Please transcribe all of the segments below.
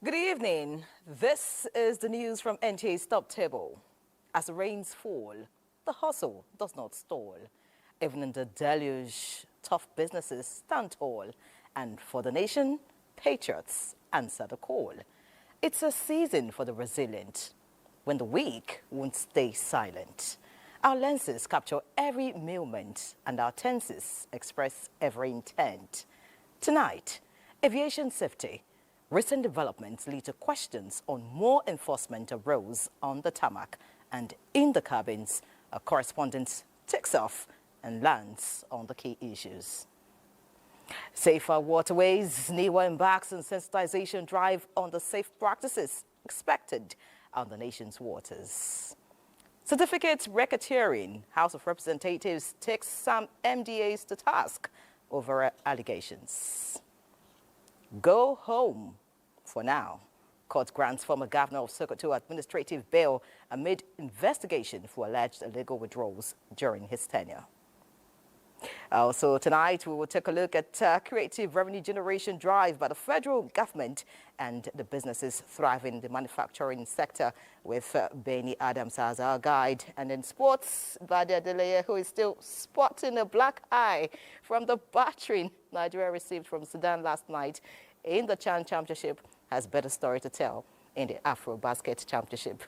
Good evening. This is the news from NTA's Top Table. As the rains fall, the hustle does not stall. Even in the deluge, tough businesses stand tall. And for the nation, patriots answer the call. It's a season for the resilient, when the weak won't stay silent. Our lenses capture every moment and our tenses express every intent. Tonight, aviation safety. Recent developments lead to questions on more enforcement arose on the tarmac, and in the cabins, a correspondent takes off and lands on the key issues. Safer waterways, NIWA embarks on sensitization drive on the safe practices expected on the nation's waters. Certificate racketeering, House of Representatives takes some MDAs to task over allegations. Go home for now. Court grants former governor of Sokoto administrative bail amid investigation for alleged illegal withdrawals during his tenure. Also tonight, we will take a look at creative revenue generation drive by the federal government and the businesses thriving in the manufacturing sector with Benny Adams as our guide. And in sports, Badia Deleye, who is still spotting a black eye from the battering Nigeria received from Sudan last night in the Chan Championship, has better story to tell in the Afro Basket Championship.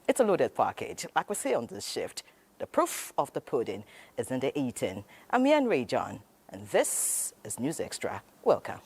It's a loaded package, like we say on this shift. The proof of the pudding is in the eating. I'm Ian Ray John, and this is News Extra. Welcome.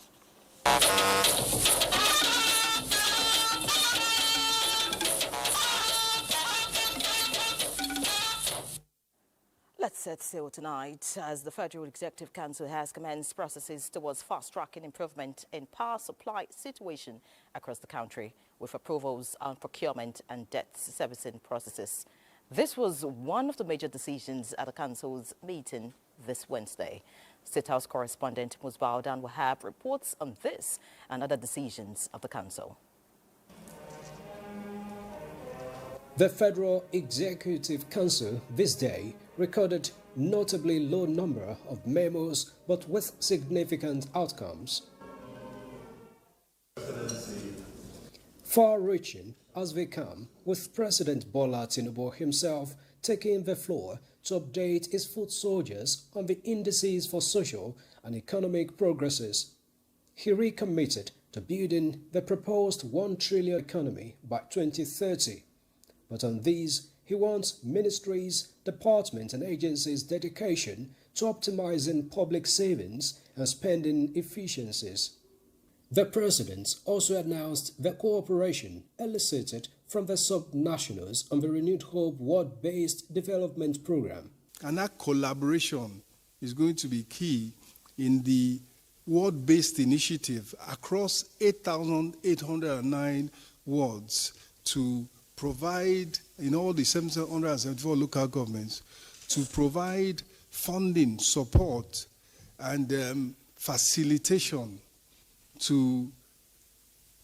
Let's set sail tonight as the Federal Executive Council has commenced processes towards fast-tracking improvement in power supply situation across the country with approvals on procurement and debt servicing processes. This was one of the major decisions at the Council's meeting this Wednesday. State House correspondent Musbao Dan Wahab reports on this and other decisions of the Council. The Federal Executive Council this day recorded notably low number of memos, but with significant outcomes. Far-reaching as they come, with President Bola Tinubu himself taking the floor to update his foot soldiers on the indices for social and economic progresses. He recommitted to building the proposed 1 trillion economy by 2030. But on these, he wants ministries, departments and agencies' dedication to optimizing public savings and spending efficiencies. The president also announced the cooperation elicited from the sub-nationals on the Renewed Hope World-Based Development Program. And that collaboration is going to be key in the world-based initiative across 8,809 wards to provide, in all the 774 local governments, to provide funding, support, and facilitation to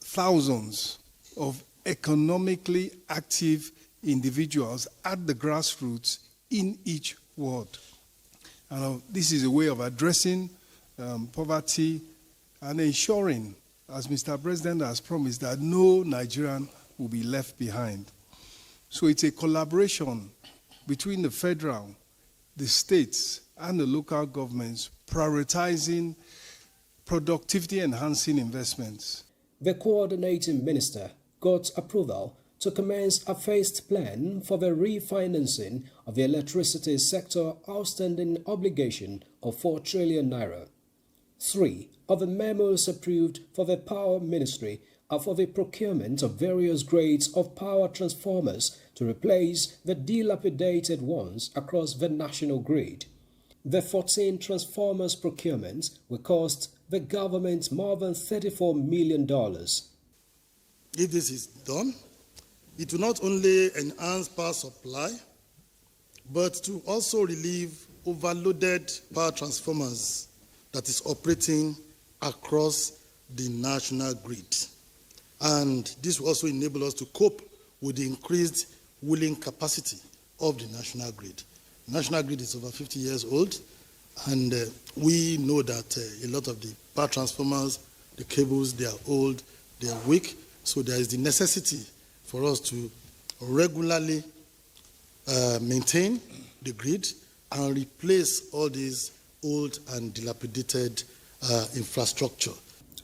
thousands of economically active individuals at the grassroots in each ward. And this is a way of addressing poverty and ensuring, as Mr. President has promised, that no Nigerian will be left behind. So it's a collaboration between the federal, the states, and the local governments, prioritizing productivity-enhancing investments. The coordinating minister got approval to commence a phased plan for the refinancing of the electricity sector outstanding obligation of 4 trillion naira. 3 of the memos approved for the Power Ministry are for the procurement of various grades of power transformers to replace the dilapidated ones across the national grid. The 14 transformers procurement will cost the government more than $34 million. If this is done, it will not only enhance power supply, but to also relieve overloaded power transformers that is operating across the national grid. And this will also enable us to cope with the increased wheeling capacity of the national grid. The national grid is over 50 years old, and we know that a lot of the power transformers, the cables, they are old, they are weak, so there is the necessity for us to regularly maintain the grid and replace all these old and dilapidated infrastructure.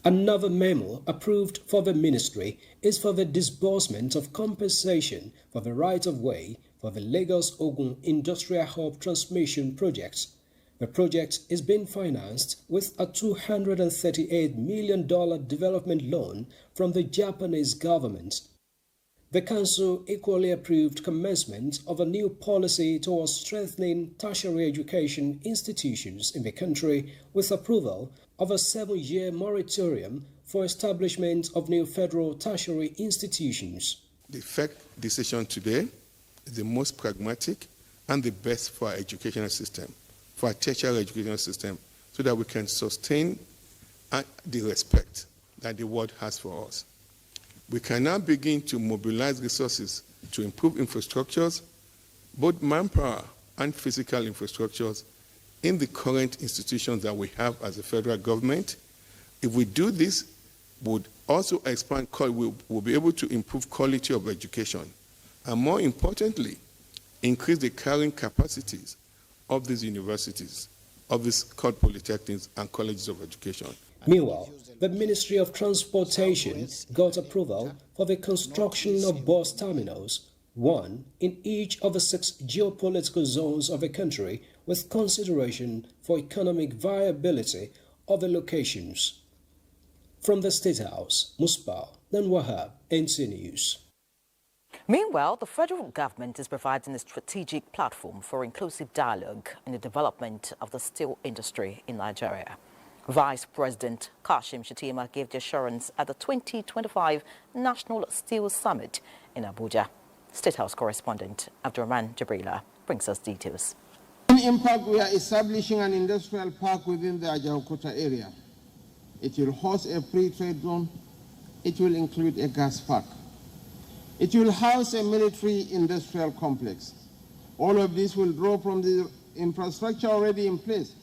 Another memo approved for the ministry is for the disbursement of compensation for the right-of-way for the Lagos-Ogun Industrial Hub Transmission Project. The project is being financed with a $238 million development loan from the Japanese government. The Council equally approved commencement of a new policy towards strengthening tertiary education institutions in the country with approval of a 7-year moratorium for establishment of new federal tertiary institutions. The FEC decision today is the most pragmatic and the best for our educational system, for our tertiary educational system, so that we can sustain the respect that the world has for us. We can now begin to mobilize resources to improve infrastructures, both manpower and physical infrastructures, in the current institutions that we have as a federal government. If we do this, we'll also expand, we'll be able to improve quality of education, and more importantly, increase the carrying capacities of these universities, of these called polytechnics and colleges of education. Meanwhile, the Ministry of Transportation got approval for the construction of bus terminals, one in each of the 6 geopolitical zones of the country, with consideration for economic viability of the locations. From the State House, Musbah Wahab, NC News. Meanwhile, the federal government is providing a strategic platform for inclusive dialogue in the development of the steel industry in Nigeria. Vice President Kashim Shettima gave the assurance at the 2025 National Steel Summit in Abuja. State House correspondent Abdurrahman Jabrila brings us details. In impact, we are establishing an industrial park within the Ajaokuta area. It will host a free trade zone. It will include a gas park. It will house a military industrial complex. All of this will draw from the infrastructure already in place.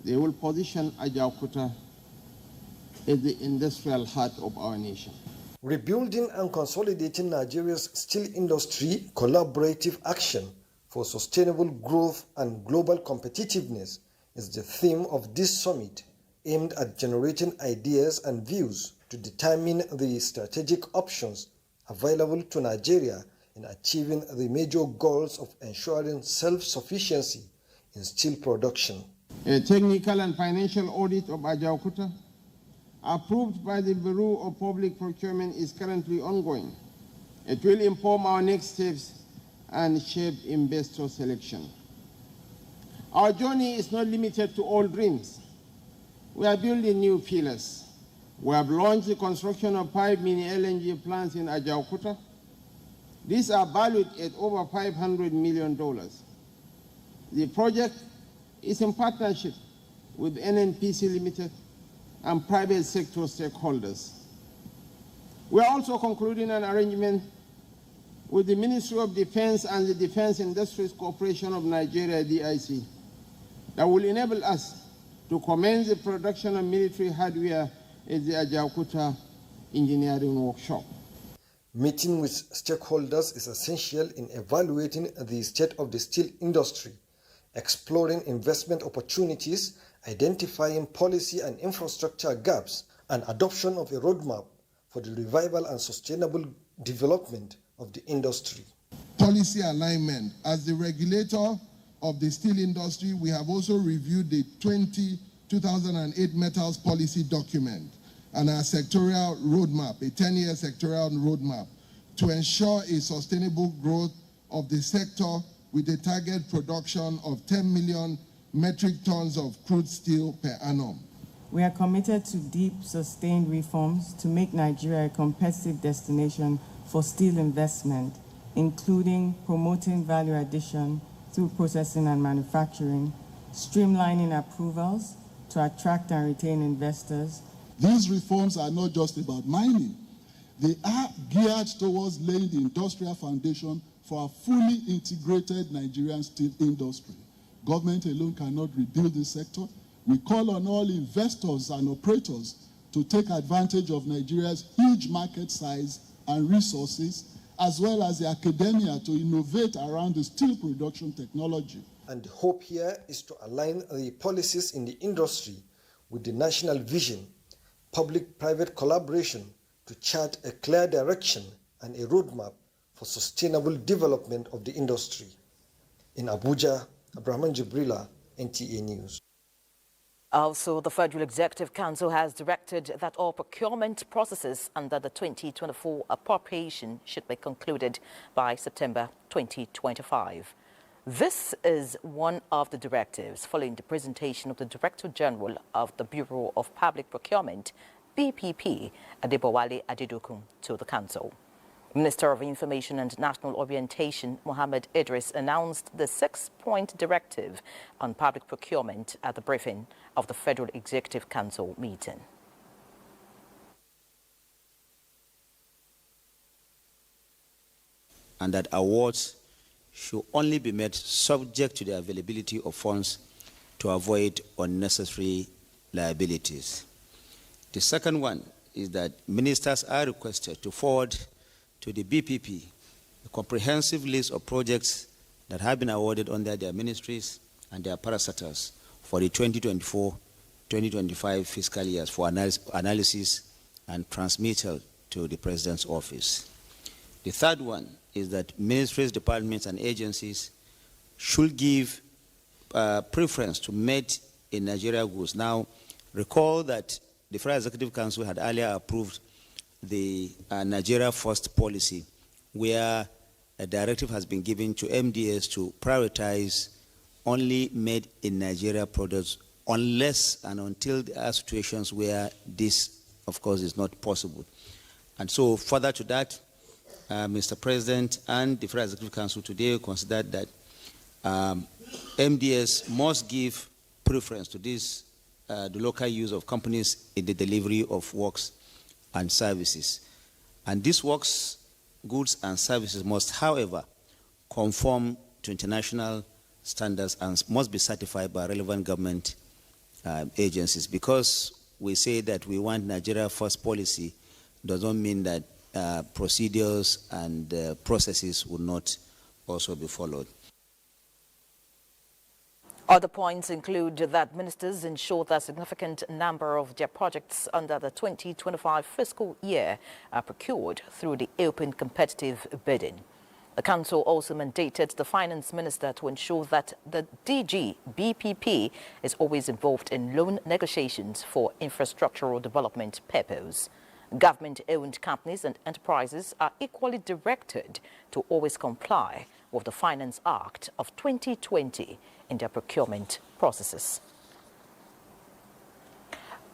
They will position Ajaokuta as the industrial heart of our nation. Rebuilding and consolidating Nigeria's steel industry collaborative action for sustainable growth and global competitiveness is the theme of this summit, aimed at generating ideas and views to determine the strategic options available to Nigeria in achieving the major goals of ensuring self-sufficiency in steel production. A technical and financial audit of Ajaokuta, approved by the Bureau of Public Procurement, is currently ongoing. It will inform our next steps and shape investor selection. Our journey is not limited to old dreams. We are building new pillars. We have launched the construction of 5 mini LNG plants in Ajaokuta. These are valued at over $500 million. The project is in partnership with NNPC Limited and private sector stakeholders. We are also concluding an arrangement with the Ministry of Defense and the Defense Industries Corporation of Nigeria, DIC, that will enable us to commence the production of military hardware at the Ajaokuta Engineering Workshop. Meeting with stakeholders is essential in evaluating the state of the steel industry, exploring investment opportunities, identifying policy and infrastructure gaps, and adoption of a roadmap for the revival and sustainable development of the industry. Policy alignment. As the regulator of the steel industry, we have also reviewed the 2008 Metals Policy Document and our sectorial roadmap, a 10-year sectorial roadmap, to ensure a sustainable growth of the sector with a target production of 10 million metric tons of crude steel per annum. We are committed to deep, sustained reforms to make Nigeria a competitive destination for steel investment, including promoting value addition through processing and manufacturing, streamlining approvals to attract and retain investors. These reforms are not just about mining. They are geared towards laying the industrial foundation for a fully integrated Nigerian steel industry. Government alone cannot rebuild this sector. We call on all investors and operators to take advantage of Nigeria's huge market size and resources, as well as the academia to innovate around the steel production technology. And the hope here is to align the policies in the industry with the national vision, public-private collaboration to chart a clear direction and a roadmap for sustainable development of the industry. In Abuja, Abrahman Jibrila, NTA News. Also, the Federal Executive Council has directed that all procurement processes under the 2024 appropriation should be concluded by September 2025. This is one of the directives following the presentation of the Director General of the Bureau of Public Procurement, BPP, Adebowale Adedokun, to the Council. Minister of Information and National Orientation, Mohammed Idris, announced the 6-point directive on public procurement at the briefing of the Federal Executive Council meeting. And that awards should only be made subject to the availability of funds to avoid unnecessary liabilities. The second one is that ministers are requested to forward to the BPP a comprehensive list of projects that have been awarded under their ministries and their parastatals for the 2024-2025 fiscal years for analysis and transmittal to the President's office. The third one is that ministries, departments, and agencies should give preference to made in Nigeria goods. Now, recall that the Federal Executive Council had earlier approved the Nigeria First policy, where a directive has been given to MDS to prioritize only made in Nigeria products unless and until there are situations where this, of course, is not possible. And so, further to that, Mr. President and the Federal Executive Council today considered that MDS must give preference to this, the local use of companies in the delivery of works and services. And these works, goods, and services must, however, conform to international standards and must be certified by relevant government agencies. Because we say that we want Nigeria First policy does not mean that procedures and processes will not also be followed. Other points include that ministers ensure that a significant number of their projects under the 2025 fiscal year are procured through the open competitive bidding. The Council also mandated the Finance Minister to ensure that the DG BPP is always involved in loan negotiations for infrastructural development purposes. Government-owned companies and enterprises are equally directed to always comply with the Finance Act of 2020 in their procurement processes.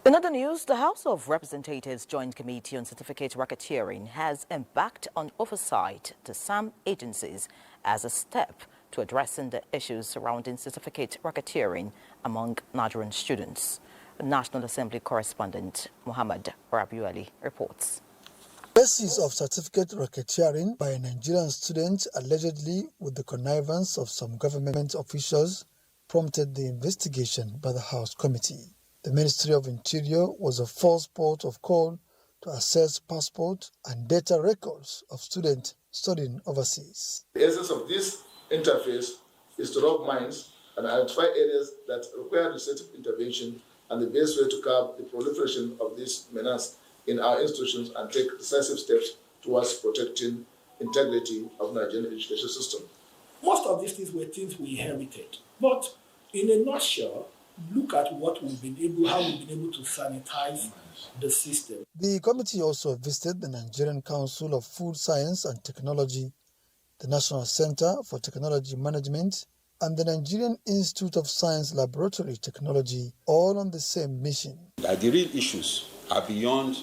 In other news, the House of Representatives Joint Committee on Certificate Racketeering has embarked on oversight to some agencies as a step to addressing the issues surrounding certificate racketeering among Nigerian students. National Assembly correspondent Muhammad Rabiuali reports. Cases of certificate racketeering by a Nigerian student, allegedly with the connivance of some government officials, prompted the investigation by the House Committee. The Ministry of Interior was the first port of call to assess passport and data records of students studying overseas. The essence of this interface is to rub minds and identify areas that require legislative intervention and the best way to curb the proliferation of this menace in our institutions and take decisive steps towards protecting integrity of Nigerian education system. Most of these things were things we inherited, but in a nutshell, look at what how we've been able to sanitize the system. The committee also visited the Nigerian Council of Food Science and Technology, the National Center for Technology Management, and the Nigerian Institute of Science Laboratory Technology, all on the same mission. The real issues are beyond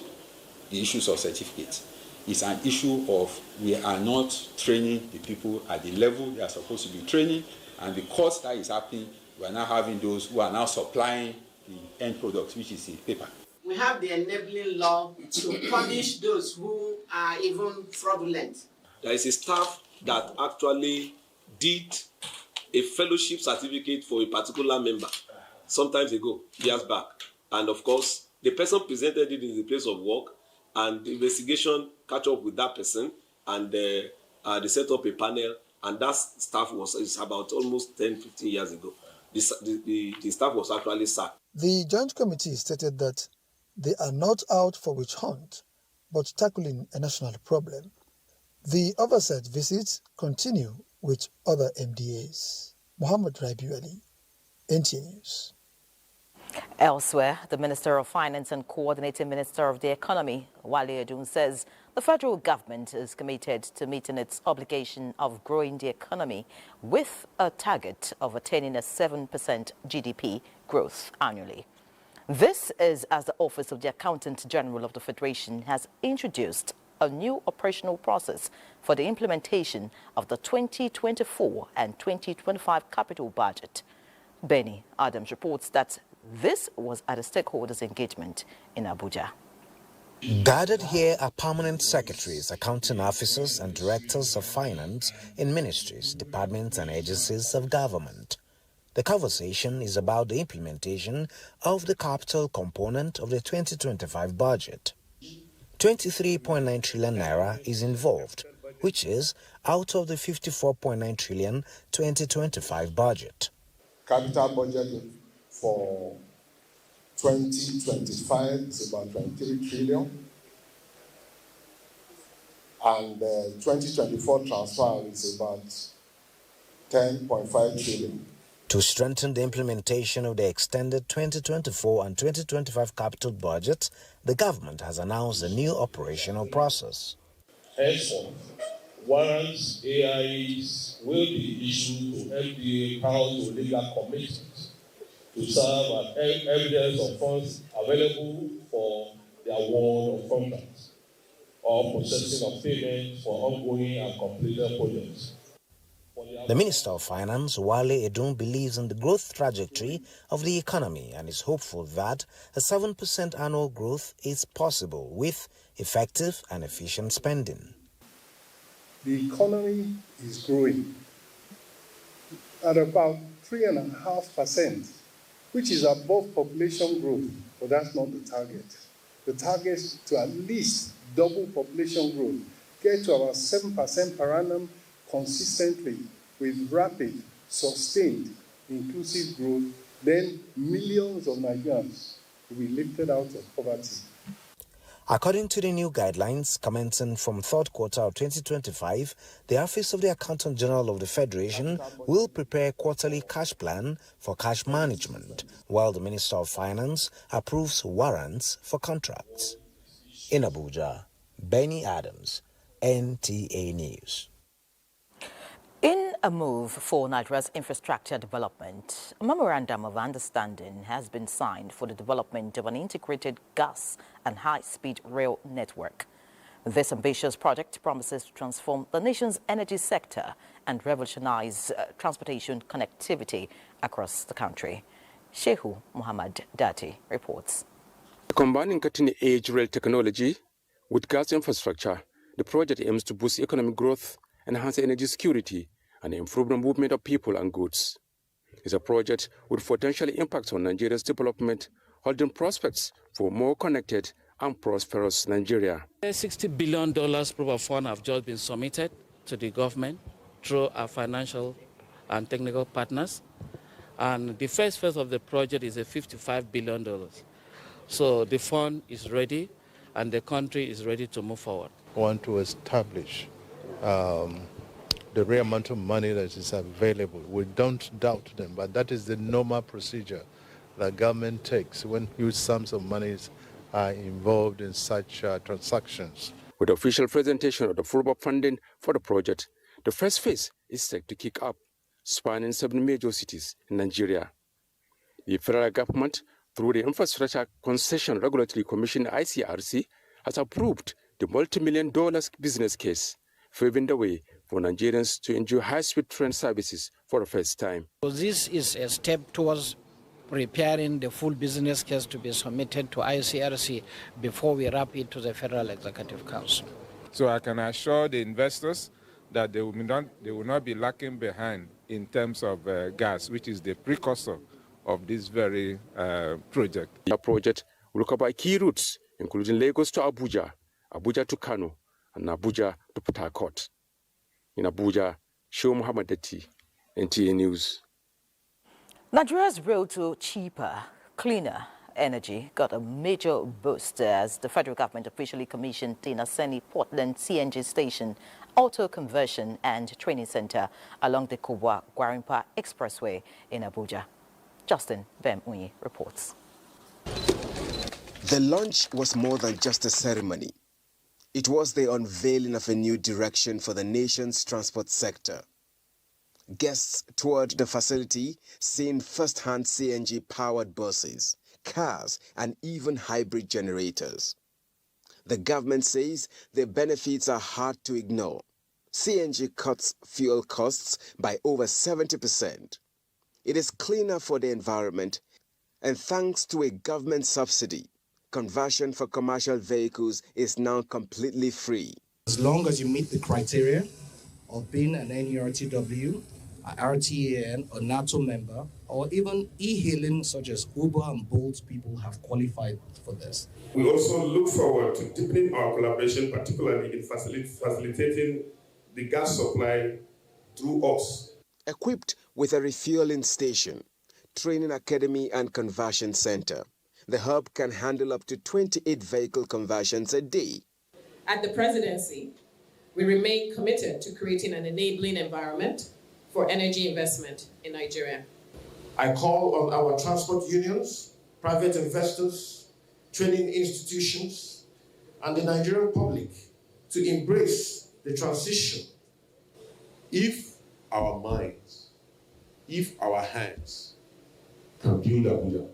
the issues of certificates. It's an issue of we are not training the people at the level they are supposed to be training, and because that is happening, we are now having those who are now supplying the end product, which is the paper. we have the enabling law to punish those who are even fraudulent. There is a staff that actually did a fellowship certificate for a particular member sometimes ago, years back. And of course, the person presented it in the place of work, and the investigation catch up with that person, and they set up a panel, and that staff is about almost 10-15 years ago. The staff was actually sacked. The Joint Committee stated that they are not out for witch hunt, but tackling a national problem. The oversight visits continue with other MDAs. Muhammad Rabiu Ali, NTA News. Elsewhere, the Minister of Finance and Coordinating Minister of the Economy, Wale Edun, says the federal government is committed to meeting its obligation of growing the economy with a target of attaining a 7% GDP growth annually. This is as the Office of the Accountant General of the Federation has introduced a new operational process for the implementation of the 2024 and 2025 capital budget. Benny Adams reports that this was at a stakeholders' engagement in Abuja. Gathered here are permanent secretaries, accounting officers and directors of finance in ministries, departments and agencies of government. The conversation is about the implementation of the capital component of the 2025 budget. 23.9 trillion naira is involved, which is out of the 54.9 trillion 2025 budget. Capital budget for 2025 is about 23 trillion, and the 2024 transfer is about 10.5 trillion. To strengthen the implementation of the extended 2024 and 2025 capital budget, the government has announced a new operational process. Henceforth, warrants AIs will be issued to FDA power to legal committees to serve as evidence of funds available for the award of contracts or processing of payments for ongoing and completed projects. The Minister of Finance, Wale Edun, believes in the growth trajectory of the economy and is hopeful that a 7% annual growth is possible with effective and efficient spending. The economy is growing at about 3.5%, which is above population growth, but that's not the target. The target is to at least double population growth, get to about 7% per annum consistently with rapid, sustained, inclusive growth, then millions of Nigerians will be lifted out of poverty. According to the new guidelines, commencing from third quarter of 2025, the Office of the Accountant General of the Federation will prepare a quarterly cash plan for cash management, while the Minister of Finance approves warrants for contracts. In Abuja, Benny Adams, NTA News. In a move for Nigeria's infrastructure development, a memorandum of understanding has been signed for the development of an integrated gas and high-speed rail network. This ambitious project promises to transform the nation's energy sector and revolutionize transportation connectivity across the country. Shehu Muhammad Dati reports. Combining cutting-edge rail technology with gas infrastructure, the project aims to boost economic growth, enhance energy security, and improve the movement of people and goods. It's a project with potential impact on Nigeria's development, holding prospects for more connected and prosperous Nigeria. $60 billion proof of fund have just been submitted to the government through our financial and technical partners. And the first phase of the project is a $55 billion. So the fund is ready and the country is ready to move forward. We want to establish the real amount of money that is available. We don't doubt them, but that is the normal procedure that government takes when huge sums of money are involved in such transactions. With the official presentation of the full funding for the project, the first phase is set to kick up, spanning 7 major cities in Nigeria. The federal government, through the Infrastructure Concession Regulatory Commission (ICRC), has approved the multi-million-dollar business case, paving the way for Nigerians to enjoy high-speed train services for the first time. This is a step towards preparing the full business case to be submitted to ICRC before we wrap it to the Federal Executive Council. So I can assure the investors that they will not be lacking behind in terms of gas, which is the precursor of this very project. The project will cover key routes, including Lagos to Abuja, Abuja to Kano, and Abuja to Port Harcourt. In Abuja, Show Muhammad Deti, NTA News. Nigeria's road to cheaper, cleaner energy got a major boost as the federal government officially commissioned the Naseni Portland CNG station, auto conversion and training center along the Kubwa-Gwarimpa Expressway in Abuja. Justin Bem-Unyi reports. The launch was more than just a ceremony. It was the unveiling of a new direction for the nation's transport sector. Guests toured the facility, seeing first-hand CNG-powered buses, cars, and even hybrid generators. The government says the benefits are hard to ignore. CNG cuts fuel costs by over 70%. It is cleaner for the environment, and thanks to a government subsidy, conversion for commercial vehicles is now completely free. As long as you meet the criteria of being an NERTW, a RTAN, or NATO member, or even e-hailing such as Uber and Bolt, people have qualified for this. We also look forward to deepening our collaboration, particularly in facilitating the gas supply through us. Equipped with a refueling station, training academy and conversion center, the hub can handle up to 28 vehicle conversions a day. At the presidency, we remain committed to creating an enabling environment for energy investment in Nigeria. I call on our transport unions, private investors, training institutions, and the Nigerian public to embrace the transition. If our minds, if our hands can build Abuja,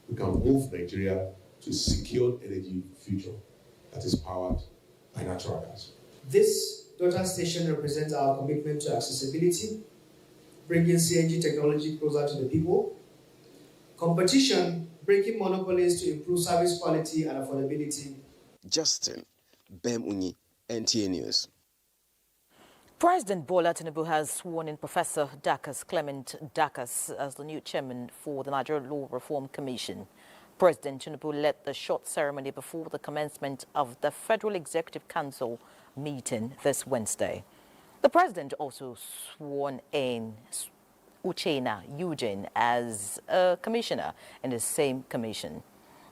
we can move Nigeria to a secure energy future that is powered by natural gas. This data station represents our commitment to accessibility, bringing CNG technology closer to the people, competition, breaking monopolies to improve service quality and affordability. Justin Bem-Unyi, NTA News. President Bola Tinubu has sworn in Professor Clement Dakas as the new chairman for the Nigerian Law Reform Commission. President Tinubu led the short ceremony before the commencement of the Federal Executive Council meeting this Wednesday. The president also sworn in Uchenna Eugene as a commissioner in the same commission.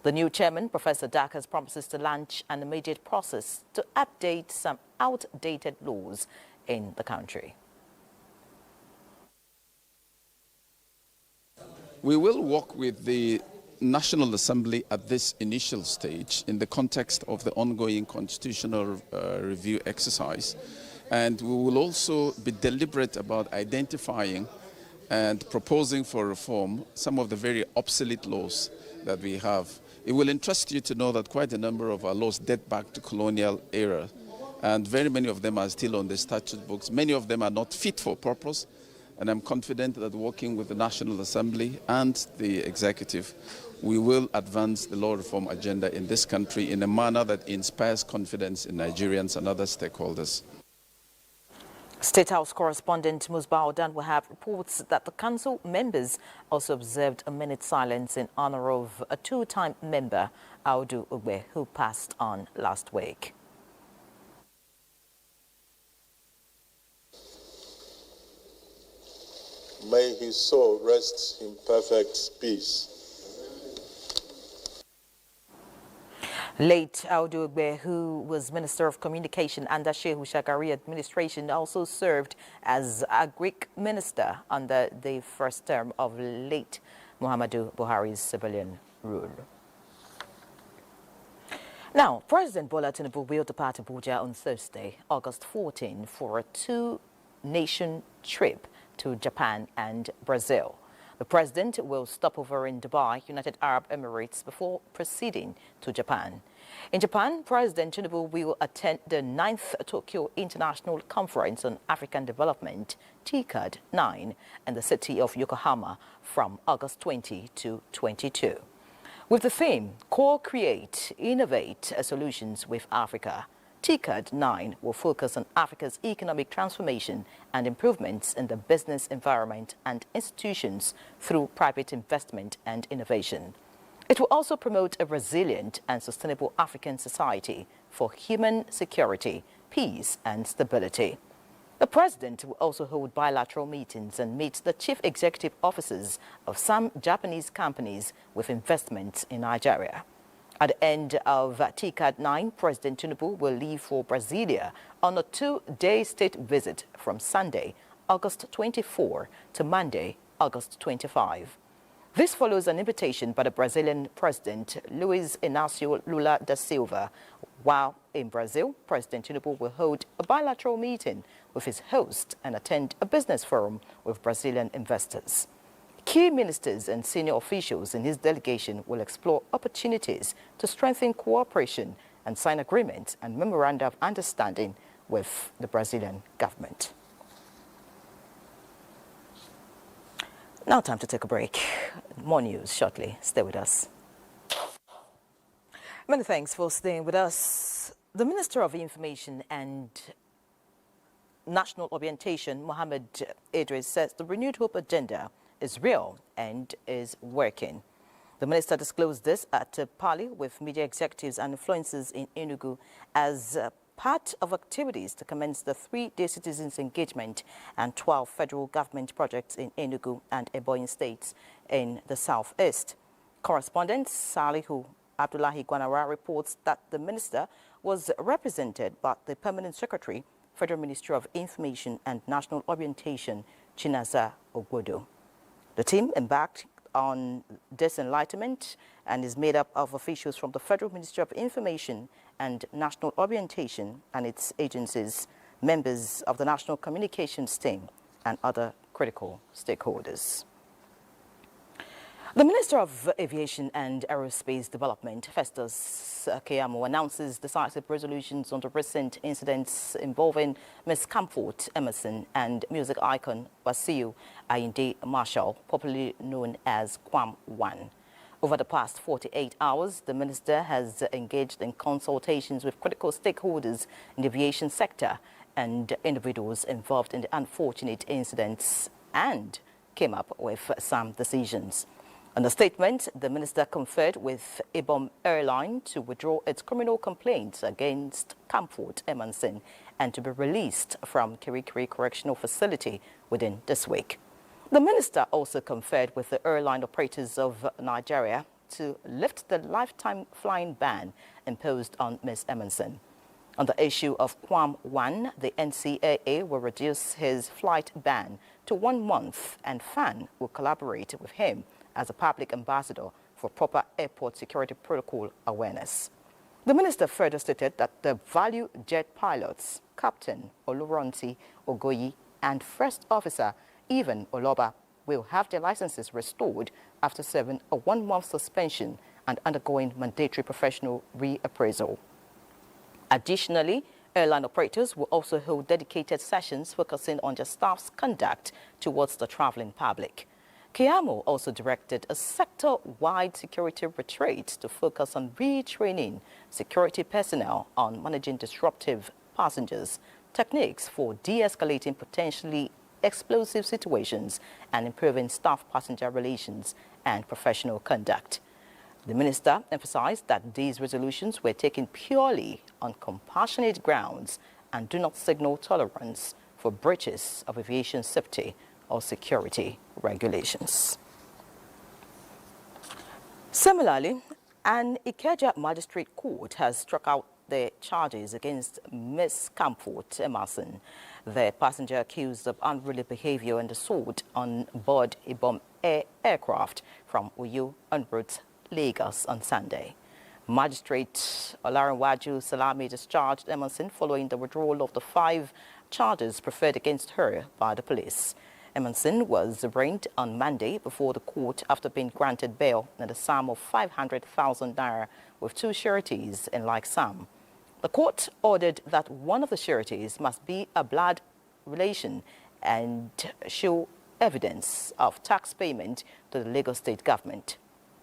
The new chairman, Professor Dakas, promises to launch an immediate process to update some outdated laws in the country. We will work with the National Assembly at this initial stage in the context of the ongoing constitutional review exercise. And we will also be deliberate about identifying and proposing for reform some of the very obsolete laws that we have. It will interest you to know that quite a number of our laws date back to colonial era, and very many of them are still on the statute books. Many of them are not fit for purpose, and I'm confident that working with the National Assembly and the executive, we will advance the law reform agenda in this country in a manner that inspires confidence in Nigerians and other stakeholders. State House correspondent Musbah Odanwahab reports that the council members also observed a minute silence in honor of a two-time member, Audu Ugbe, who passed on last week. May his soul rest in perfect peace. Late Audu Ugbe, who was Minister of Communication under Shehu Shagari administration, also served as a Greek minister under the first term of late Muhammadu Buhari's civilian rule. Now, President Bola Tinubu will depart Abuja on Thursday, August 14, for a two-nation trip to Japan and Brazil. The president will stop over in Dubai, United Arab Emirates, before proceeding to Japan. In Japan, President Tinubu will attend the 9th Tokyo International Conference on African Development, TICAD 9, in the city of Yokohama from August 20 to 22. With the theme, Co-Create, Innovate Solutions with Africa, TICAD 9 will focus on Africa's economic transformation and improvements in the business environment and institutions through private investment and innovation. It will also promote a resilient and sustainable African society for human security, peace and stability. The president will also hold bilateral meetings and meet the chief executive officers of some Japanese companies with investments in Nigeria. At the end of TICAD 9, President Tinubu will leave for Brasilia on a 2-day state visit from Sunday, August 24 to Monday, August 25. This follows an invitation by the Brazilian President Luiz Inácio Lula da Silva. While in Brazil, President Tinubu will hold a bilateral meeting with his host and attend a business forum with Brazilian investors. Key ministers and senior officials in his delegation will explore opportunities to strengthen cooperation and sign agreements and memoranda of understanding with the Brazilian government. Now time to take a break. More news shortly. Stay with us. Many thanks for staying with us. The Minister of Information and National Orientation, Mohammed Idris, says the Renewed Hope agenda is real and is working. The minister disclosed this at a parley with media executives and influencers in Enugu as part of activities to commence the 3-day citizens engagement and 12 federal government projects in Enugu and Ebonyi states in the southeast. Correspondent Salihu Abdullahi Gwanara reports that the minister was represented by the Permanent Secretary, Federal Ministry of Information and National Orientation, Chinaza Ogbodo. The team embarked on this enlightenment and is made up of officials from the Federal Ministry of Information and National Orientation and its agencies, members of the National Communications team, and other critical stakeholders. The Minister of Aviation and Aerospace Development, Festus Keyamo, announces decisive resolutions on the recent incidents involving Ms. Comfort Emerson and music icon Wasiu Ayinde Marshall, popularly known as Kwam 1. Over the past 48 hours, the minister has engaged in consultations with critical stakeholders in the aviation sector and individuals involved in the unfortunate incidents and came up with some decisions. In a statement, the minister conferred with Ibom Airline to withdraw its criminal complaints against Comfort Emerson and to be released from Kirikiri Correctional Facility within this week. The minister also conferred with the airline operators of Nigeria to lift the lifetime flying ban imposed on Ms. Emerson. On the issue of Kwam 1, the NCAA will reduce his flight ban to 1 month, and FAN will collaborate with him as a public ambassador for proper airport security protocol awareness. The minister further stated that the value jet pilots, Captain Oluronti Ogoyi and First Officer Even Oloba, will have their licenses restored after serving a 1-month suspension and undergoing mandatory professional reappraisal. Additionally, airline operators will also hold dedicated sessions focusing on their staff's conduct towards the traveling public. Keyamo also directed a sector-wide security retreat to focus on retraining security personnel on managing disruptive passengers, techniques for de-escalating potentially explosive situations, and improving staff-passenger relations and professional conduct. The minister emphasized that these resolutions were taken purely on compassionate grounds and do not signal tolerance for breaches of aviation safety or security regulations. Similarly, an Ikeja magistrate court has struck out the charges against Ms. Comfort Emerson, the passenger accused of unruly behavior and assault on board Ibom Air aircraft from Uyo en route Lagos on Sunday. Magistrate Olarinwaju Salami discharged Emerson following the withdrawal of the 5 charges preferred against her by the police. Emerson was arraigned on Monday before the court after being granted bail in the sum of 500,000 naira with two sureties in like sum. The court ordered that one of the sureties must be a blood relation and show evidence of tax payment to the Lagos state government.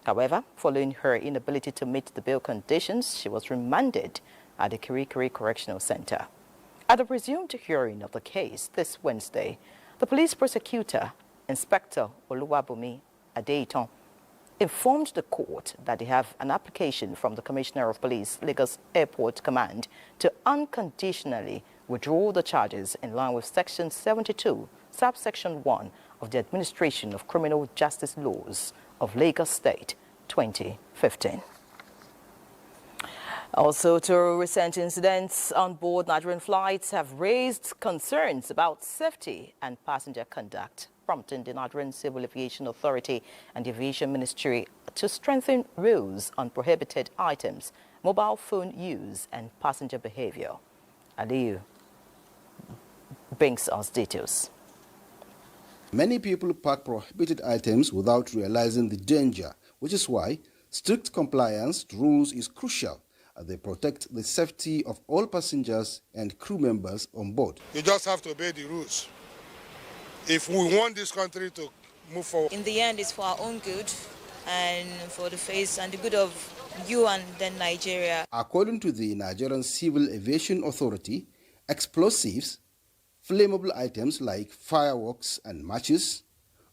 However, following her inability to meet the bail conditions, she was remanded at the Kirikiri Correctional Center. At the resumed hearing of the case this Wednesday, the police prosecutor, Inspector Oluwabumi Adeiton, informed the court that they have an application from the Commissioner of Police, Lagos Airport Command, to unconditionally withdraw the charges in line with Section 72, subsection 1 of the Administration of Criminal Justice Laws of Lagos State, 2015. Also, two recent incidents on board Nigerian flights have raised concerns about safety and passenger conduct, prompting the Nigerian Civil Aviation Authority and the Aviation Ministry to strengthen rules on prohibited items, mobile phone use, and passenger behavior. Aliyu brings us details. Many people pack prohibited items without realizing the danger, which is why strict compliance to rules is crucial as they protect the safety of all passengers and crew members on board. You just have to obey the rules if we want this country to move forward. In the end, it's for our own good and for the face and the good of you and then Nigeria. According to the Nigerian Civil Aviation Authority, explosives, flammable items like fireworks and matches,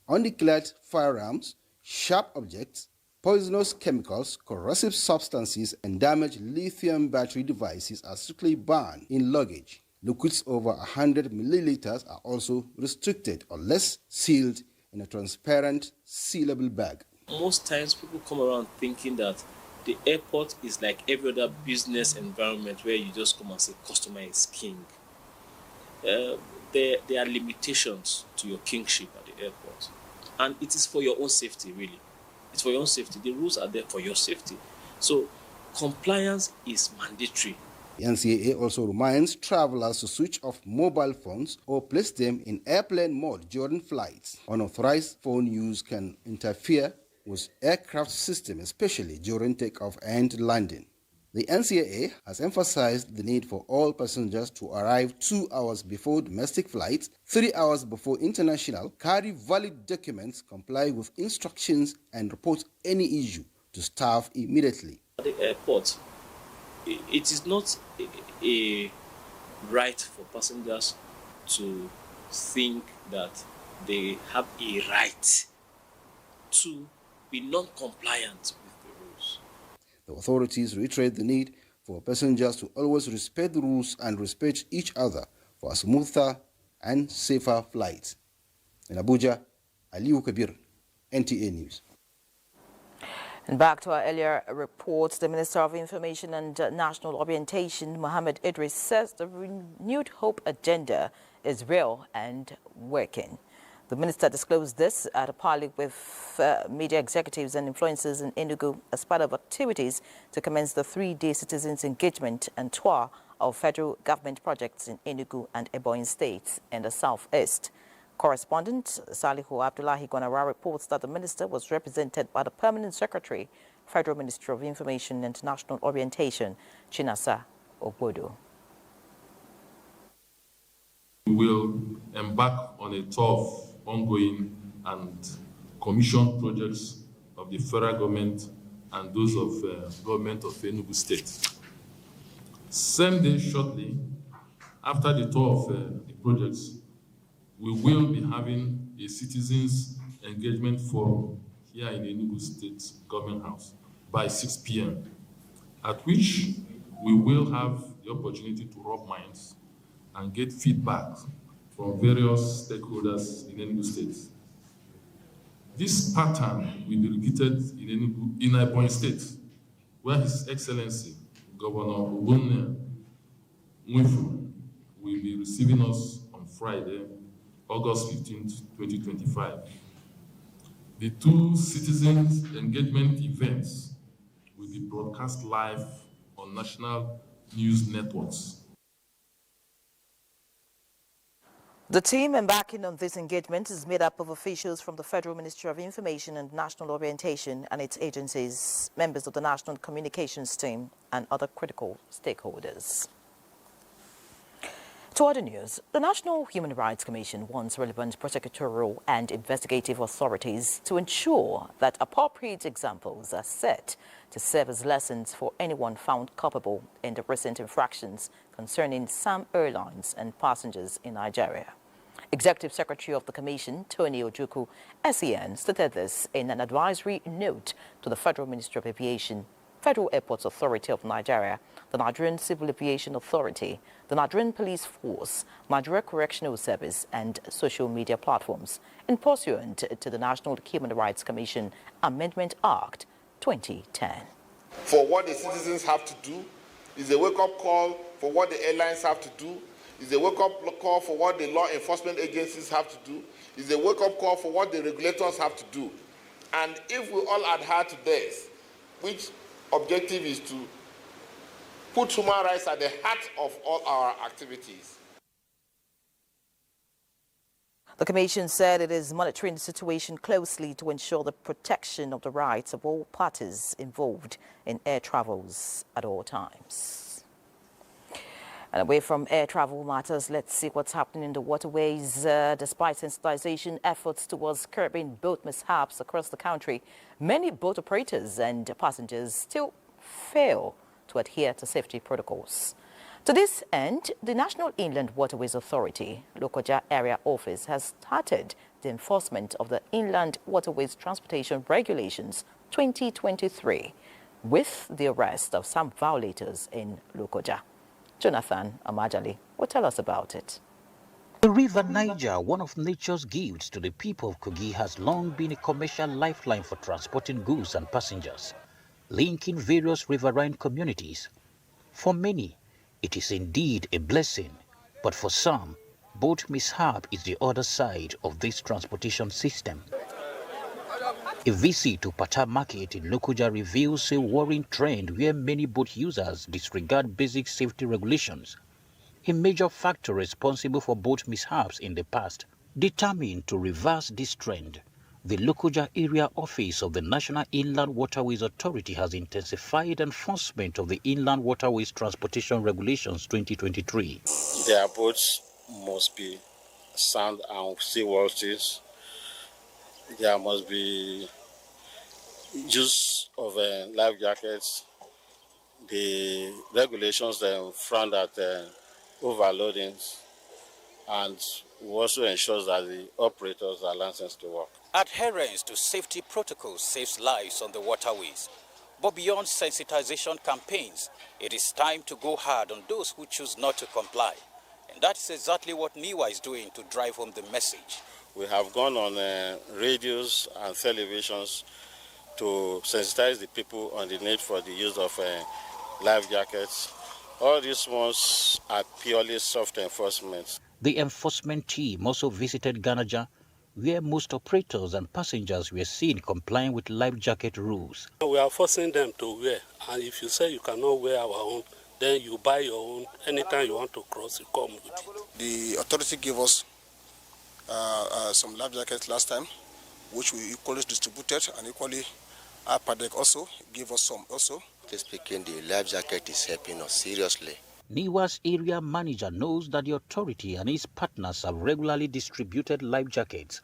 undeclared firearms, sharp objects, poisonous chemicals, corrosive substances, and damaged lithium battery devices are strictly banned in luggage. Liquids over 100 milliliters are also restricted unless sealed in a transparent, sealable bag. Most times people come around thinking that the airport is like every other business environment where you just come and say customer is king. There are limitations to your kingship at the airport. And it is for your own safety, really. It's for your own safety. The rules are there for your safety. So compliance is mandatory. The NCAA also reminds travelers to switch off mobile phones or place them in airplane mode during flights. Unauthorized phone use can interfere with aircraft systems, especially during takeoff and landing. The NCAA has emphasized the need for all passengers to arrive 2 hours before domestic flights, 3 hours before international, carry valid documents, comply with instructions, and report any issue to staff immediately. At the airport, it is not a right for passengers to think that they have a right to be non-compliant. The authorities reiterate the need for passengers to always respect the rules and respect each other for a smoother and safer flight. In Abuja, Aliyu Kabir, NTA News. And back to our earlier reports, the Minister of Information and National Orientation, Mohammed Idris, says the Renewed Hope agenda is real and working. The minister disclosed this at a parley with media executives and influencers in Enugu as part of activities to commence the 3-day citizens engagement and tour of federal government projects in Enugu and Ebonyi states in the southeast. Correspondent Salihu Abdullahi Gonara reports that the minister was represented by the Permanent Secretary, Federal Ministry of Information and National Orientation, Chinasa Ogbodo. We will embark on a tough, ongoing and commissioned projects of the federal government and those of government of Enugu State. Same day shortly after the tour of the projects, we will be having a citizens engagement forum here in Enugu State Government House by 6 p.m., at which we will have the opportunity to rub minds and get feedback from various stakeholders in Enugu State. This pattern will be repeated in Ebonyi State, where His Excellency Governor Ogbonne Nwifu will be receiving us on Friday, August 15, 2025. The 2 citizens engagement events will be broadcast live on national news networks. The team embarking on this engagement is made up of officials from the Federal Ministry of Information and National Orientation and its agencies, members of the National Communications Team, and other critical stakeholders. To other news, the National Human Rights Commission wants relevant prosecutorial and investigative authorities to ensure that appropriate examples are set to serve as lessons for anyone found culpable in the recent infractions concerning some airlines and passengers in Nigeria. Executive Secretary of the Commission, Tony Ojukwu, SEN, stated this in an advisory note to the Federal Ministry of Aviation, Federal Airports Authority of Nigeria, the Nigerian Civil Aviation Authority, the Nigerian Police Force, Nigeria Correctional Service, and social media platforms, in pursuant to the National Human Rights Commission Amendment Act 2010. For what the citizens have to do, is a wake-up call for what the airlines have to do, is a wake-up call for what the law enforcement agencies have to do, is a wake-up call for what the regulators have to do. And if we all adhere to this, which objective is to put human rights at the heart of all our activities. The Commission said it is monitoring the situation closely to ensure the protection of the rights of all parties involved in air travels at all times. And away from air travel matters, let's see what's happening in the waterways. Despite sensitization efforts towards curbing boat mishaps across the country, many boat operators and passengers still fail to adhere to safety protocols. To this end, the National Inland Waterways Authority, Lokoja Area Office, has started the enforcement of the Inland Waterways Transportation Regulations 2023 with the arrest of some violators in Lokoja. Jonathan Amajali will tell us about it. The River Niger, one of nature's gifts to the people of Kogi, has long been a commercial lifeline for transporting goods and passengers, linking various riverine communities. For many, it is indeed a blessing, but for some, boat mishap is the other side of this transportation system. A visit to Pata Market in Lokoja reveals a worrying trend where many boat users disregard basic safety regulations, a major factor responsible for boat mishaps in the past. Determined to reverse this trend, the Lokoja Area Office of the National Inland Waterways Authority has intensified enforcement of the Inland Waterways Transportation Regulations 2023. Their boats must be sound and seaworthy. There must be use of life jackets. The regulations frown at overloading, and also ensures that the operators are licensed to work. Adherence to safety protocols saves lives on the waterways. But beyond sensitization campaigns, it is time to go hard on those who choose not to comply. And that's exactly what NIWA is doing to drive home the message. We have gone on radios and televisions to sensitize the people on the need for the use of life jackets. All these ones are purely soft enforcement. The enforcement team also visited Ganaja, where most operators and passengers were seen complying with life jacket rules. We are forcing them to wear, and if you say you cannot wear our own, then you buy your own. Anytime you want to cross, you come with it. The authority gave us some life jackets last time, which we equally distributed, and equally APADEC also gave us some also. Speaking, the life jacket is helping us seriously. NIWA's area manager knows that the authority and its partners have regularly distributed life jackets,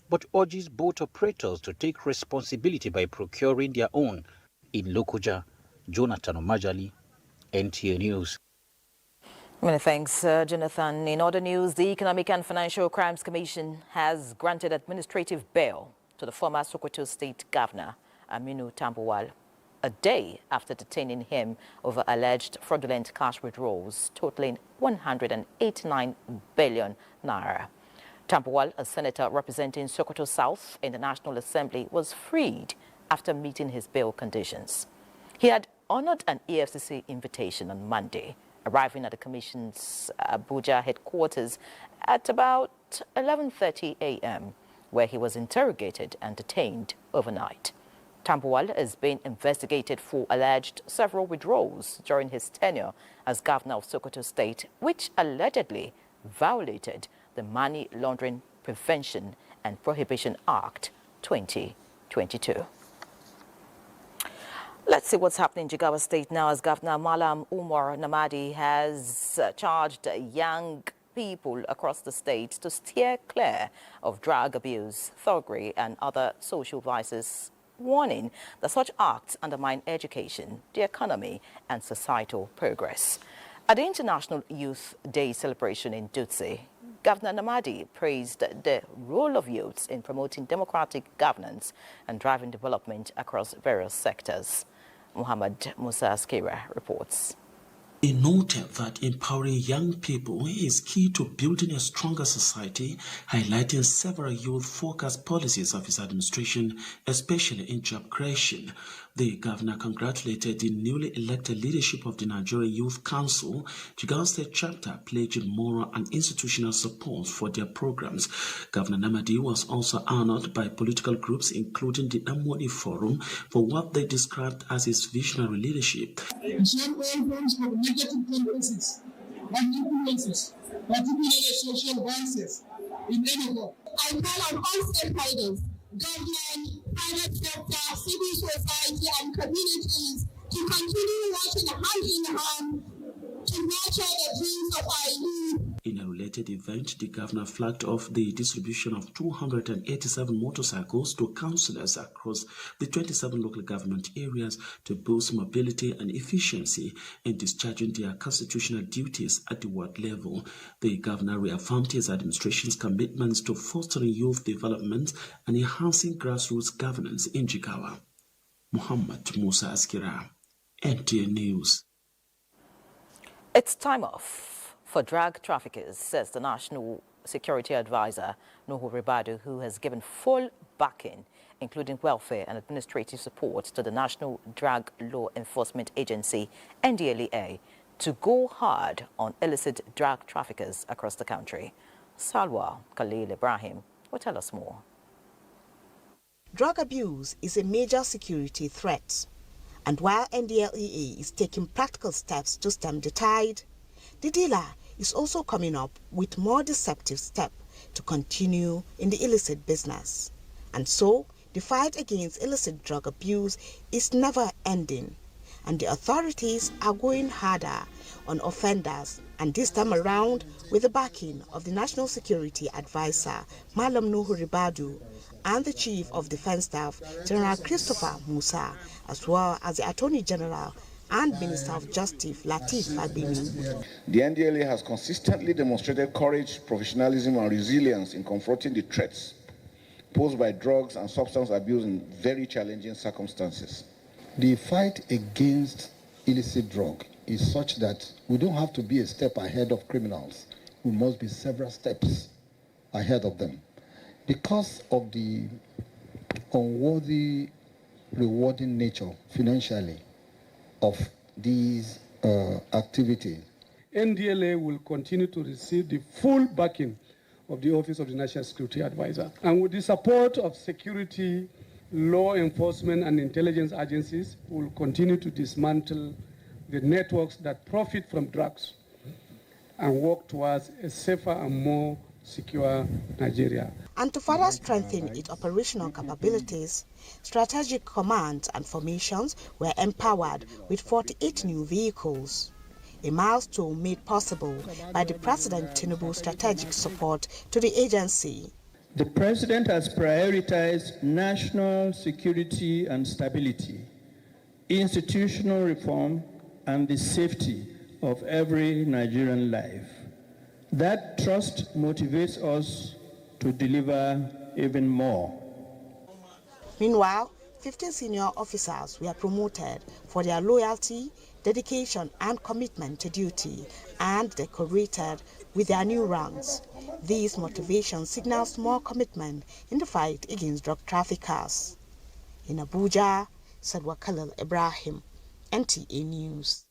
but urges boat operators to take responsibility by procuring their own. In Lokoja, Jonathan Omajali, NTA News. Many thanks, Jonathan. In other news, the Economic and Financial Crimes Commission has granted administrative bail to the former Sokoto State Governor, Aminu Tambuwal, a day after detaining him over alleged fraudulent cash withdrawals totaling 189 billion naira. Tambuwal, a senator representing Sokoto South in the National Assembly, was freed after meeting his bail conditions. He had honored an EFCC invitation on Monday, arriving at the Commission's Abuja headquarters at about 11:30 a.m., where he was interrogated and detained overnight. Tambuwal is being investigated for alleged several withdrawals during his tenure as governor of Sokoto State, which allegedly violated the the Money Laundering Prevention and Prohibition Act 2022. Let's see what's happening in Jigawa State now, as Governor Malam Umar Namadi has charged young people across the state to steer clear of drug abuse, thuggery and other social vices, warning that such acts undermine education, the economy and societal progress. At the International Youth Day celebration in Dutse, Governor Namadi praised the role of youths in promoting democratic governance and driving development across various sectors. Muhammad Musa Askira reports. He noted that empowering young people is key to building a stronger society, highlighting several youth-focused policies of his administration, especially in job creation. The governor congratulated the newly elected leadership of the Nigerian Youth Council, Jigawa State Chapter, pledging moral and institutional support for their programs. Governor Namadi was also honored by political groups, including the MOE Forum, for what they described as his visionary leadership. Negative tendencies and influences, particularly social vices, in any form. I call on all stakeholders, government, private sector, civil society, and communities to continue working hand in hand to nurture the dreams of our youth. In a related event, the governor flagged off the distribution of 287 motorcycles to councillors across the 27 local government areas to boost mobility and efficiency in discharging their constitutional duties at the ward level. The governor reaffirmed his administration's commitments to fostering youth development and enhancing grassroots governance in Jigawa. Muhammad Musa Askira, NTA News. It's time off for drug traffickers, says the National Security Advisor, Nuhu Ribadu, who has given full backing, including welfare and administrative support, to the National Drug Law Enforcement Agency, NDLEA, to go hard on illicit drug traffickers across the country. Salwa Khalil Ibrahim will tell us more. Drug abuse is a major security threat. And while NDLEA is taking practical steps to stem the tide, the dealer is also coming up with more deceptive steps to continue in the illicit business. And so, the fight against illicit drug abuse is never ending, and the authorities are going harder on offenders, and this time around with the backing of the National Security Advisor, Malam Nuhu Ribadu, and the Chief of Defense Staff, General Christopher Musa, as well as the Attorney General and Minister of Justice, Lateef Fagbemi. The NDLA has consistently demonstrated courage, professionalism, and resilience in confronting the threats posed by drugs and substance abuse in very challenging circumstances. The fight against illicit drug is such that we don't have to be a step ahead of criminals. We must be several steps ahead of them. Because of the unworthy, rewarding nature financially of these activities, NDLA will continue to receive the full backing of the Office of the National Security Advisor. And with the support of security, law enforcement and intelligence agencies, we will continue to dismantle the networks that profit from drugs and work towards a safer and more secure Nigeria. And to further strengthen its operational capabilities, strategic commands and formations were empowered with 48 new vehicles, a milestone made possible by the President Tinubu's strategic support to the agency. The President has prioritized national security and stability, institutional reform, and the safety of every Nigerian life. That trust motivates us to deliver even more. Meanwhile, 15 senior officers were promoted for their loyalty, dedication, and commitment to duty, and decorated with their new ranks. This motivation signals more commitment in the fight against drug traffickers. In Abuja, Salwa Khalil Ibrahim, NTA News.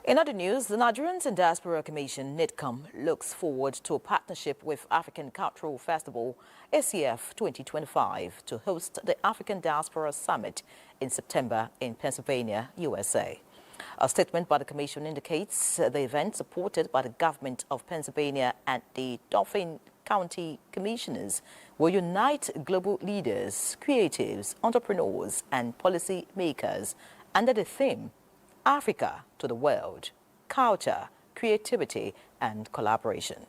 In other news, the Nigerians in Diaspora Commission, NIDCOM, looks forward to a partnership with African Cultural Festival, ACF 2025, to host the African Diaspora Summit in September in Pennsylvania, USA. A statement by the Commission indicates the event, supported by the government of Pennsylvania and the Dauphin County Commissioners, will unite global leaders, creatives, entrepreneurs, and policy makers under the theme, Africa to the World, Culture, Creativity, and Collaboration.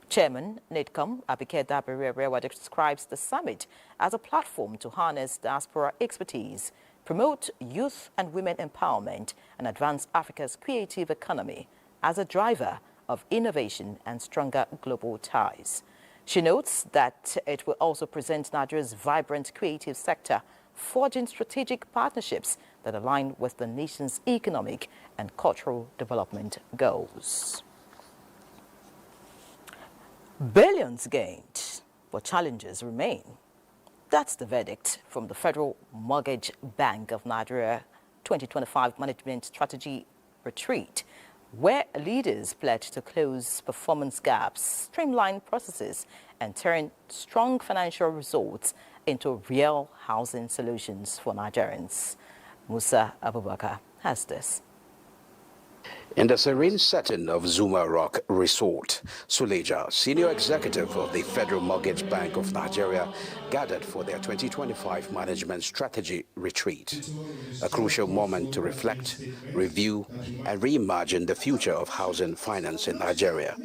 Chairman NIDCOM, Abike Dabiri, describes the summit as a platform to harness diaspora expertise, promote youth and women empowerment, and advance Africa's creative economy as a driver of innovation and stronger global ties. She notes that it will also present Nigeria's vibrant creative sector, forging strategic partnerships that align with the nation's economic and cultural development goals. Billions gained, but challenges remain. That's the verdict from the Federal Mortgage Bank of Nigeria 2025 Management Strategy Retreat, where leaders pledge to close performance gaps, streamline processes, and turn strong financial results into real housing solutions for Nigerians. Musa Abubakar has this. In the serene setting of Zuma Rock Resort, Suleja, senior executive of the Federal Mortgage Bank of Nigeria, gathered for their 2025 Management Strategy Retreat, a crucial moment to reflect, review, and reimagine the future of housing finance in Nigeria.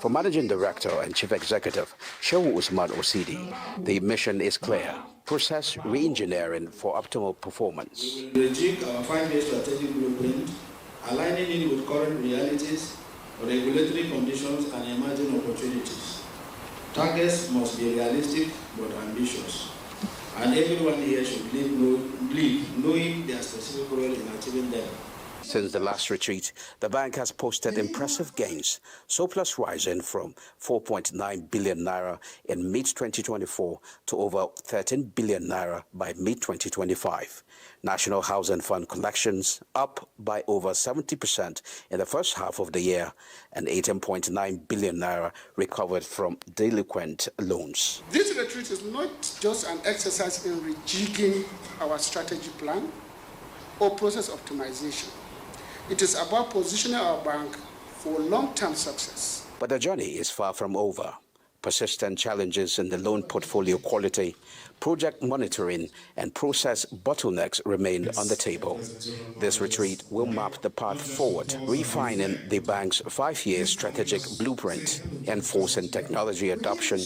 For Managing Director and Chief Executive Shehu Usman Osidi, the mission is clear: process re-engineering for optimal performance. We will rejig our 5-year strategic blueprint, aligning it with current realities, regulatory conditions, and emerging opportunities. Targets must be realistic but ambitious, and everyone here should leave knowing their specific role in achieving them. Since the last retreat, the bank has posted impressive gains, surplus rising from 4.9 billion naira in mid-2024 to over 13 billion naira by mid-2025. National Housing Fund collections up by over 70% in the first half of the year, and 18.9 billion naira recovered from delinquent loans. This retreat is not just an exercise in rejigging our strategy plan or process optimization. It is about positioning our bank for long-term success. But the journey is far from over. Persistent challenges in the loan portfolio quality, project monitoring, and process bottlenecks remain on the table. This retreat will map the path forward, refining the bank's 5-year strategic blueprint, enforcing technology adoption,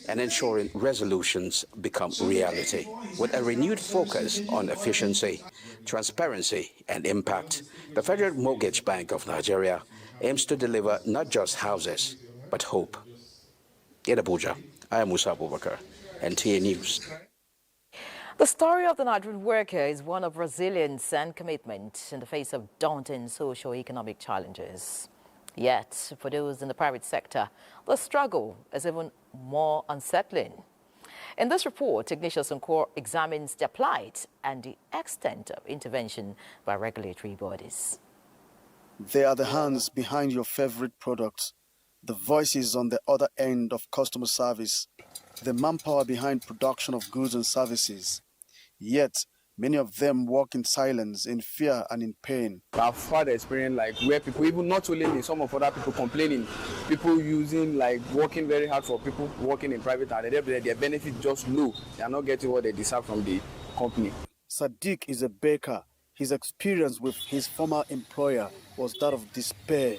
and ensuring resolutions become reality. With a renewed focus on efficiency, transparency, and impact, the Federal Mortgage Bank of Nigeria aims to deliver not just houses, but hope. In Abuja, I am Musa Abubakar, NTA News. The story of the Nigerian worker is one of resilience and commitment in the face of daunting socio-economic challenges. Yet, for those in the private sector, the struggle is even more unsettling. In this report, Ignatius Nkor examines their plight and the extent of intervention by regulatory bodies. They are the hands behind your favorite products, the voices on the other end of customer service, the manpower behind production of goods and services. Yet, many of them work in silence, in fear and in pain. I've had experience like where people, even not only me, some of other people complaining, people using like working very hard for people working in private and their benefit just low. They are not getting what they deserve from the company. Sadiq is a baker. His experience with his former employer was that of despair.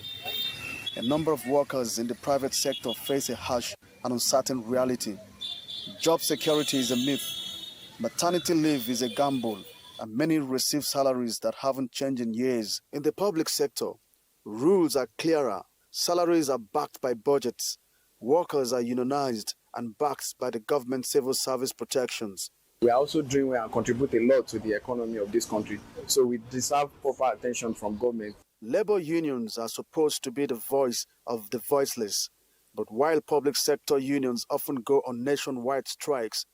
A number of workers in the private sector face a harsh and uncertain reality. Job security is a myth. Maternity leave is a gamble, and many receive salaries that haven't changed in years. In the public sector, rules are clearer, salaries are backed by budgets, workers are unionized and backed by the government civil service protections. We are also doing well and contribute a lot to the economy of this country, so we deserve proper attention from government. Labor unions are supposed to be the voice of the voiceless, but while public sector unions often go on nationwide strikes,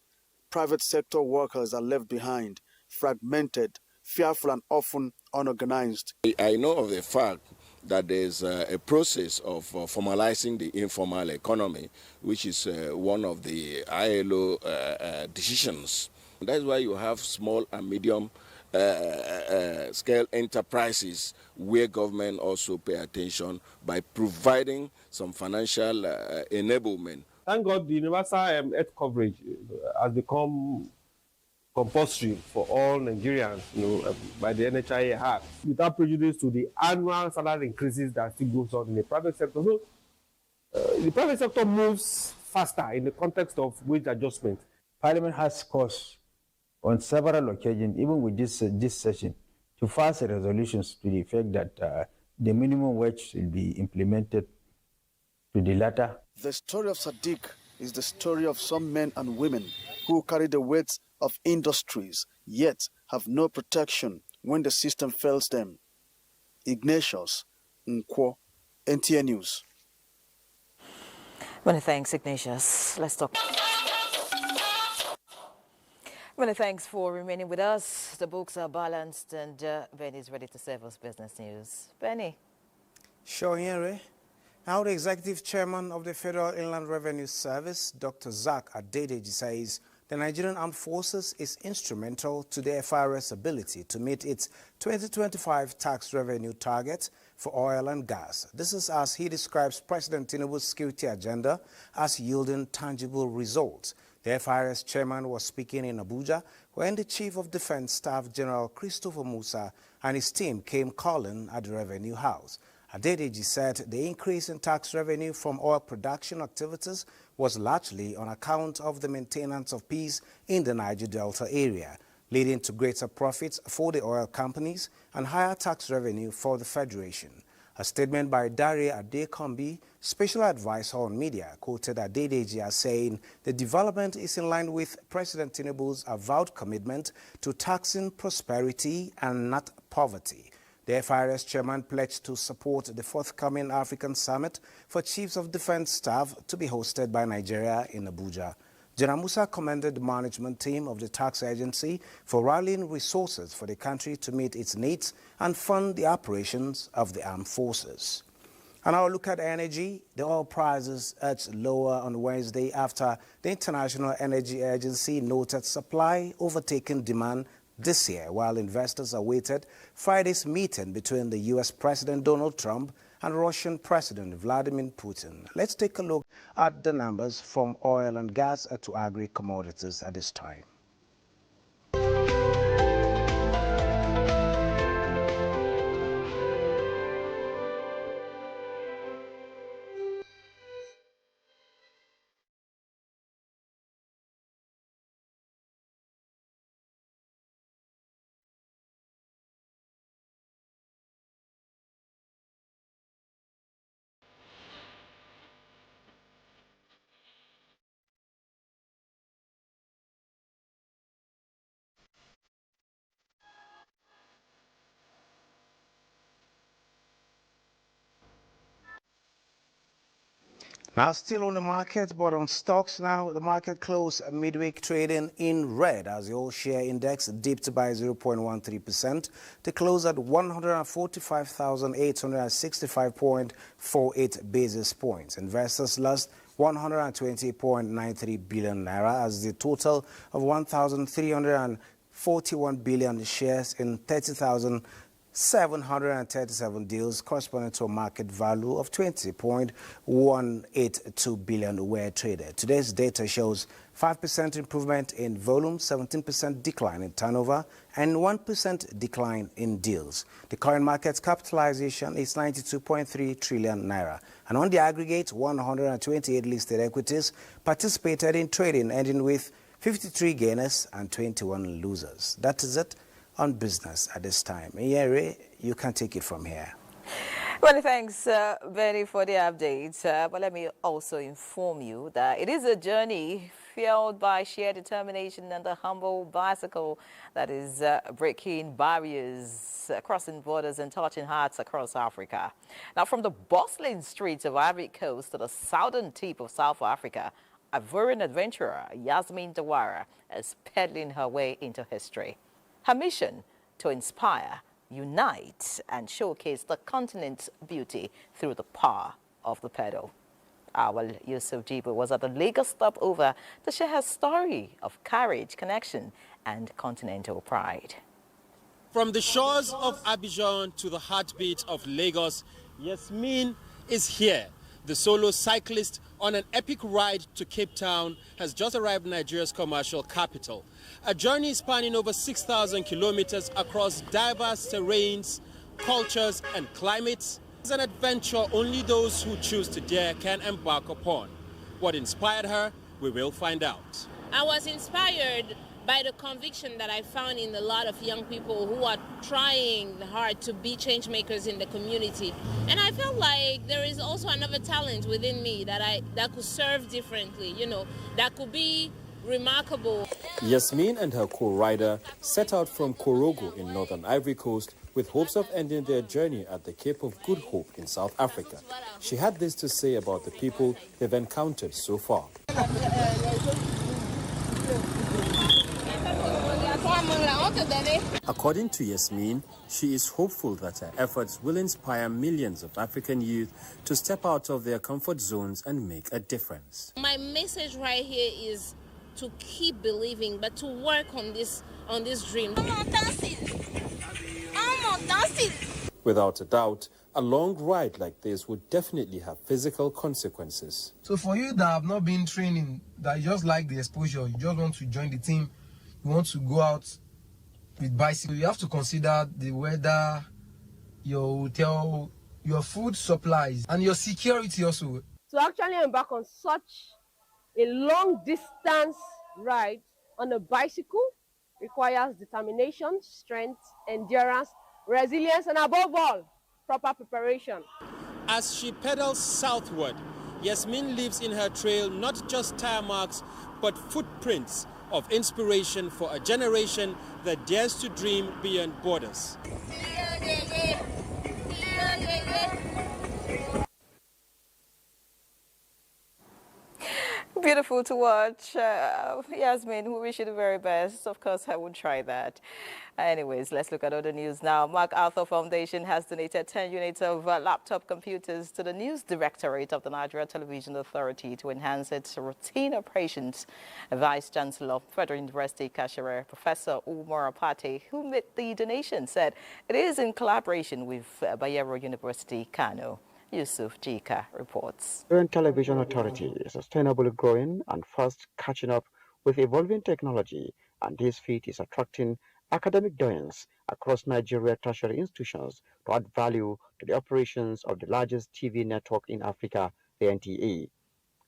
private sector workers are left behind, fragmented, fearful and often unorganized. I know of the fact that there's a process of formalizing the informal economy, which is one of the ILO decisions. That's why you have small and medium scale enterprises where government also pay attention by providing some financial enablement. Thank God the universal health coverage has become compulsory for all Nigerians, by the NHIA Act, without prejudice to the annual salary increases that still goes on in the private sector. So the private sector moves faster in the context of wage adjustment. Parliament has caused on several occasions, even with this session, to pass resolutions to the effect that the minimum wage should be implemented to the latter. The story of Sadiq is the story of some men and women who carry the weight of industries, yet have no protection when the system fails them. Ignatius Nkwo, NTN News. Many thanks, Ignatius. Let's talk. Many thanks for remaining with us. The books are balanced and Benny is ready to serve us business news. Benny. Sure, Henry. Now the Executive Chairman of the Federal Inland Revenue Service, Dr. Zach Adedeji, says the Nigerian Armed Forces is instrumental to the FIR's ability to meet its 2025 tax revenue target for oil and gas. This is as he describes President Tinubu's security agenda as yielding tangible results. The FIR's chairman was speaking in Abuja when the Chief of Defense Staff General Christopher Musa and his team came calling at the Revenue House. Adedeji said the increase in tax revenue from oil production activities was largely on account of the maintenance of peace in the Niger Delta area, leading to greater profits for the oil companies and higher tax revenue for the Federation. A statement by Daria Adekombi, Special Advisor on Media, quoted Adedeji as saying the development is in line with President Tinubu's avowed commitment to taxing prosperity and not poverty. The FIRS chairman pledged to support the forthcoming African Summit for Chiefs of Defense Staff to be hosted by Nigeria in Abuja. General Musa commended the management team of the tax agency for rallying resources for the country to meet its needs and fund the operations of the armed forces. And now look at energy. The oil prices edged lower on Wednesday after the International Energy Agency noted supply overtaking demand this year, while investors awaited Friday's meeting between the U.S. President Donald Trump and Russian President Vladimir Putin. Let's take a look at the numbers from oil and gas to agri-commodities at this time. Now still on the market, but on stocks now, the market closed midweek trading in red as the all-share index dipped by 0.13% to close at 145,865.48 basis points. Investors lost 120.93 billion naira as the total of 1,341 billion shares in 30,737 deals corresponding to a market value of 20.182 billion were traded. Today's data shows 5% improvement in volume, 17% decline in turnover, and 1% decline in deals. The current market capitalization is 92.3 trillion naira. And on the aggregate, 128 listed equities participated in trading, ending with 53 gainers and 21 losers. That is it on business at this time. Yeri, you can take it from here. Well, thanks, Benny, for the update. But let me also inform you that it is a journey fueled by sheer determination and the humble bicycle that is breaking barriers, crossing borders and touching hearts across Africa. Now, from the bustling streets of Ivory Coast to the southern tip of South Africa, Ivorian adventurer Yasmin Dawara is pedaling her way into history. Her mission: to inspire, unite, and showcase the continent's beauty through the power of the pedal. Our Yusuf Jibo was at the Lagos stopover to share her story of courage, connection, and continental pride. From the shores of Abuja to the heartbeat of Lagos, Yasmin is here. The solo cyclist on an epic ride to Cape Town has just arrived in Nigeria's commercial capital. A journey spanning over 6,000 kilometers across diverse terrains, cultures and climates. It's an adventure only those who choose to dare can embark upon. What inspired her, we will find out. I was inspired by the conviction that I found in a lot of young people who are trying hard to be change makers in the community. And I felt like there is also another talent within me that could serve differently, that could be remarkable. Yasmin and her co-rider set out from Korogo in northern Ivory Coast with hopes of ending their journey at the Cape of Good Hope in South Africa. She had this to say about the people they've encountered so far. According to Yasmin, she is hopeful that her efforts will inspire millions of African youth to step out of their comfort zones and make a difference. My message right here is to keep believing, but to work on this dream. Without a doubt, a long ride like this would definitely have physical consequences. So for you that have not been training, that you just like the exposure, you just want to join the team, you want to go out with bicycle, you have to consider the weather, your hotel, your food supplies, and your security also. To actually embark on such a long distance ride on a bicycle requires determination, strength, endurance, resilience, and above all, proper preparation. As she pedals southward, Yasmin leaves in her trail not just tire marks, but footprints of inspiration for a generation that dares to dream beyond borders. Beautiful to watch. Yasmin, we wish you the very best. Of course, I would try that. Anyways, let's look at other news now. MacArthur Foundation has donated 10 units of laptop computers to the News Directorate of the Nigeria Television Authority to enhance its routine operations. Vice Chancellor, Federal University Kashere, Professor Umar Apate, who made the donation, said it is in collaboration with Bayero University, Kano. Yusuf Jika reports. The Television Authority is sustainably growing and fast catching up with evolving technology, and this feat is attracting academic doyens across Nigeria tertiary institutions to add value to the operations of the largest TV network in Africa, the NTA.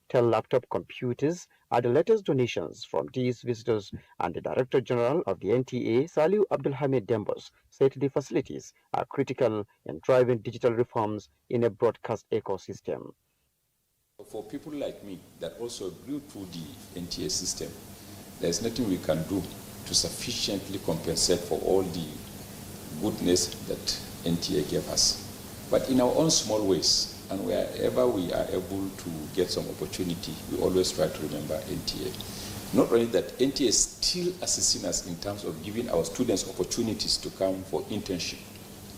10 laptop computers are the latest donations from these visitors, and the Director General of the NTA, Saliu Abdulhamid Dembos, said the facilities are critical in driving digital reforms in a broadcast ecosystem. For people like me that also grew through the NTA system, there's nothing we can do to sufficiently compensate for all the goodness that NTA gave us. But in our own small ways, and wherever we are able to get some opportunity, we always try to remember NTA. Not only that, NTA is still assisting us in terms of giving our students opportunities to come for internship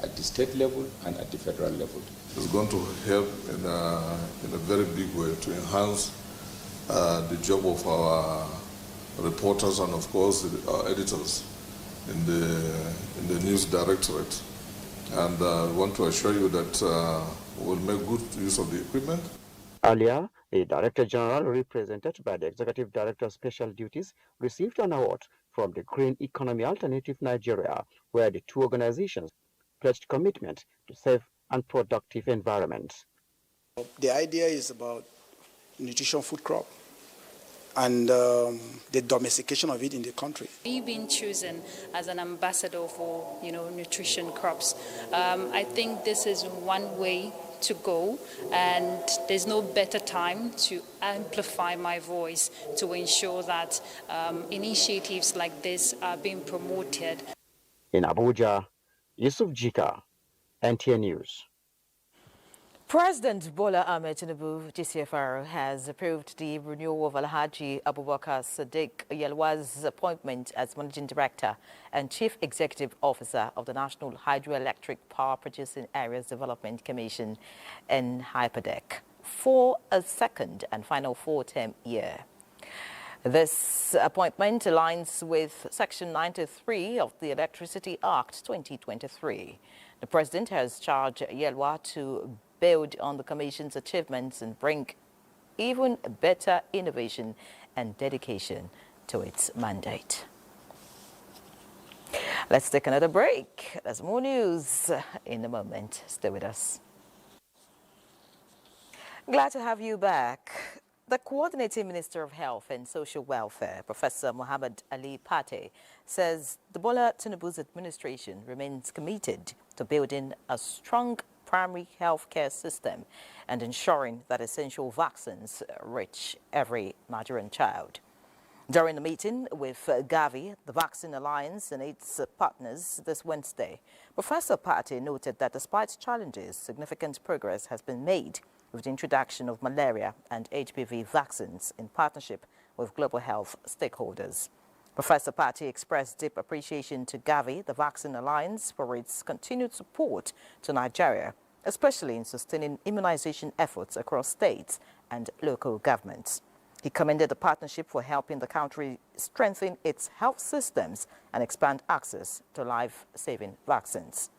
at the state level and at the federal level. It's going to help in a very big way to enhance the job of our reporters and, of course, our editors in the News Directorate. And I want to assure you that we'll make good use of the equipment. Earlier, the Director General, represented by the Executive Director of Special Duties, received an award from the Green Economy Alternative Nigeria, where the two organizations pledged commitment to safe and productive environments. The idea is about nutrition food crop and the domestication of it in the country. We've been chosen as an ambassador for, nutrition crops. I think this is one way to go, and there's no better time to amplify my voice to ensure that initiatives like this are being promoted. In Abuja, Yusuf Jika, NTA News. President Bola Ahmed Tinubu, GCFR, has approved the renewal of Alhaji Abubakar Sadiq Yelwa's appointment as Managing Director and Chief Executive Officer of the National Hydroelectric Power Producing Areas Development Commission in Hyperdeck for a second and final 4-term year. This appointment aligns with Section 93 of the Electricity Act 2023. The President has charged Yelwa to build on the Commission's achievements and bring even better innovation and dedication to its mandate. Let's take another break. There's more news in a moment. Stay with us. Glad to have you back. The Coordinating Minister of Health and Social Welfare, Professor Muhammad Ali Pate, says the Bola Tinubu's administration remains committed to building a strong primary health care system and ensuring that essential vaccines reach every Nigerian child. During the meeting with Gavi, the Vaccine Alliance and its partners this Wednesday, Professor Pate noted that despite challenges, significant progress has been made with the introduction of malaria and HPV vaccines in partnership with global health stakeholders. Professor Pate expressed deep appreciation to Gavi, the Vaccine Alliance, for its continued support to Nigeria, especially in sustaining immunization efforts across states and local governments. He commended the partnership for helping the country strengthen its health systems and expand access to life-saving vaccines.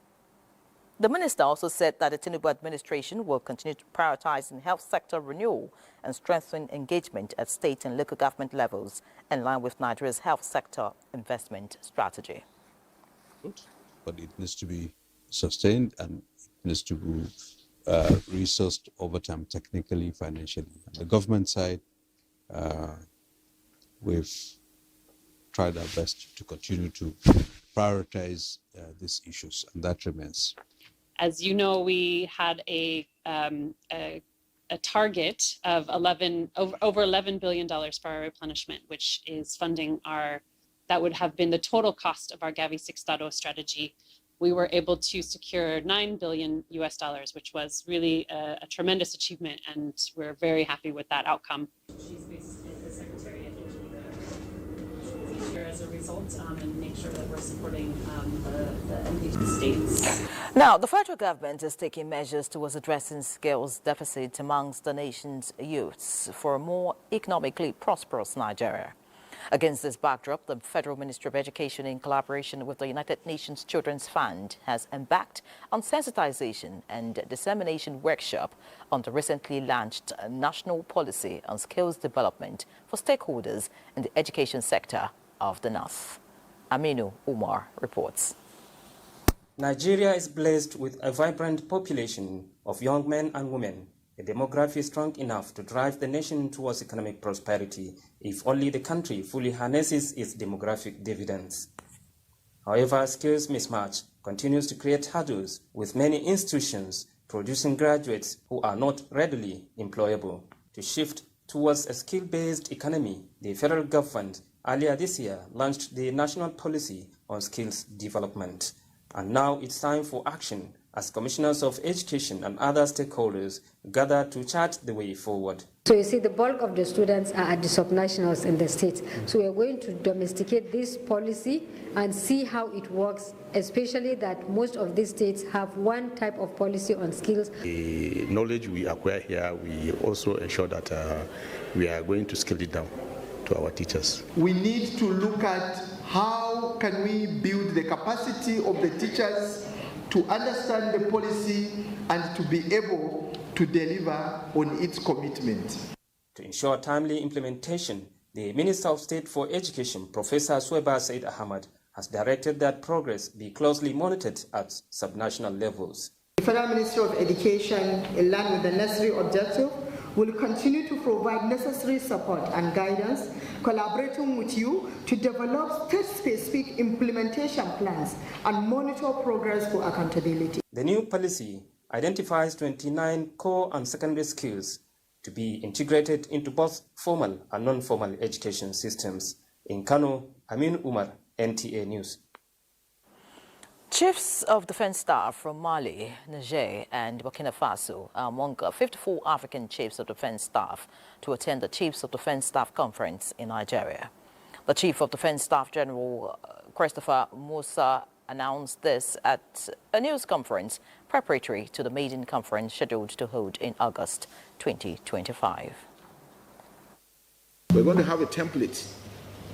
The minister also said that the Tinubu administration will continue to prioritize in health sector renewal and strengthen engagement at state and local government levels in line with Nigeria's health sector investment strategy. But it needs to be sustained and it needs to be resourced over time, technically, financially. On the government side, we've tried our best to continue to prioritize these issues, and that remains. As you know, we had a target of over $11 billion for our replenishment, which is funding that would have been the total cost of our Gavi 6.0 strategy. We were able to secure $9 billion US, which was really a tremendous achievement, and we're very happy with that outcome. She's based at the Secretariat as a result, and make sure that we're supporting the MDG states. Now, the federal government is taking measures towards addressing skills deficit amongst the nation's youths for a more economically prosperous Nigeria. Against this backdrop, the Federal Ministry of Education, in collaboration with the United Nations Children's Fund, has embarked on sensitization and dissemination workshop on the recently launched National Policy on Skills Development for stakeholders in the education sector of the North. Aminu Umar reports. Nigeria is blessed with a vibrant population of young men and women, a demography strong enough to drive the nation towards economic prosperity if only the country fully harnesses its demographic dividends. However, skills mismatch continues to create hurdles, with many institutions producing graduates who are not readily employable. To shift towards a skill-based economy, the federal government earlier this year launched the National Policy on Skills Development. And now it's time for action as commissioners of education and other stakeholders gather to chart the way forward. So you see, the bulk of the students are at the subnationals in the states. So we are going to domesticate this policy and see how it works, especially that most of these states have one type of policy on skills. The knowledge we acquire here, we also ensure that we are going to scale it down to our teachers. We need to look at how can we build the capacity of the teachers to understand the policy and to be able to deliver on its commitment. To ensure timely implementation, the Minister of State for Education, Professor Sweba Said Ahmad, has directed that progress be closely monitored at subnational levels. The Federal Ministry of Education, in line with the necessary objective, will continue to provide necessary support and guidance, collaborating with you to develop state-specific implementation plans and monitor progress for accountability. The new policy identifies 29 core and secondary skills to be integrated into both formal and non-formal education systems. In Kano, Amin Umar, NTA News. Chiefs of Defense Staff from Mali, Niger, and Burkina Faso are among 54 African Chiefs of Defense Staff to attend the Chiefs of Defense Staff Conference in Nigeria. The Chief of Defense Staff General Christopher Musa announced this at a news conference preparatory to the maiden conference scheduled to hold in August 2025. We're going to have a template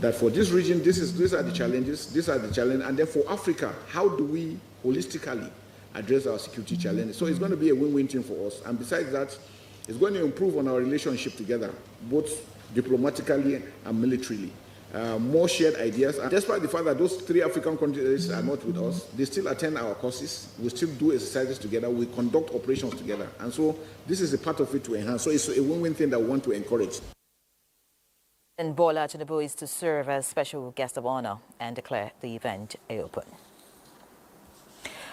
that for this region, these are the challenges, and then for Africa, how do we holistically address our security challenges? So it's going to be a win-win thing for us. And besides that, it's going to improve on our relationship together, both diplomatically and militarily. More shared ideas. And despite the fact that those 3 African countries are not with us, they still attend our courses. We still do exercises together. We conduct operations together. And so this is a part of it to enhance. So it's a win-win thing that we want to encourage. And Bola Tinubu is to serve as special guest of honor and declare the event open.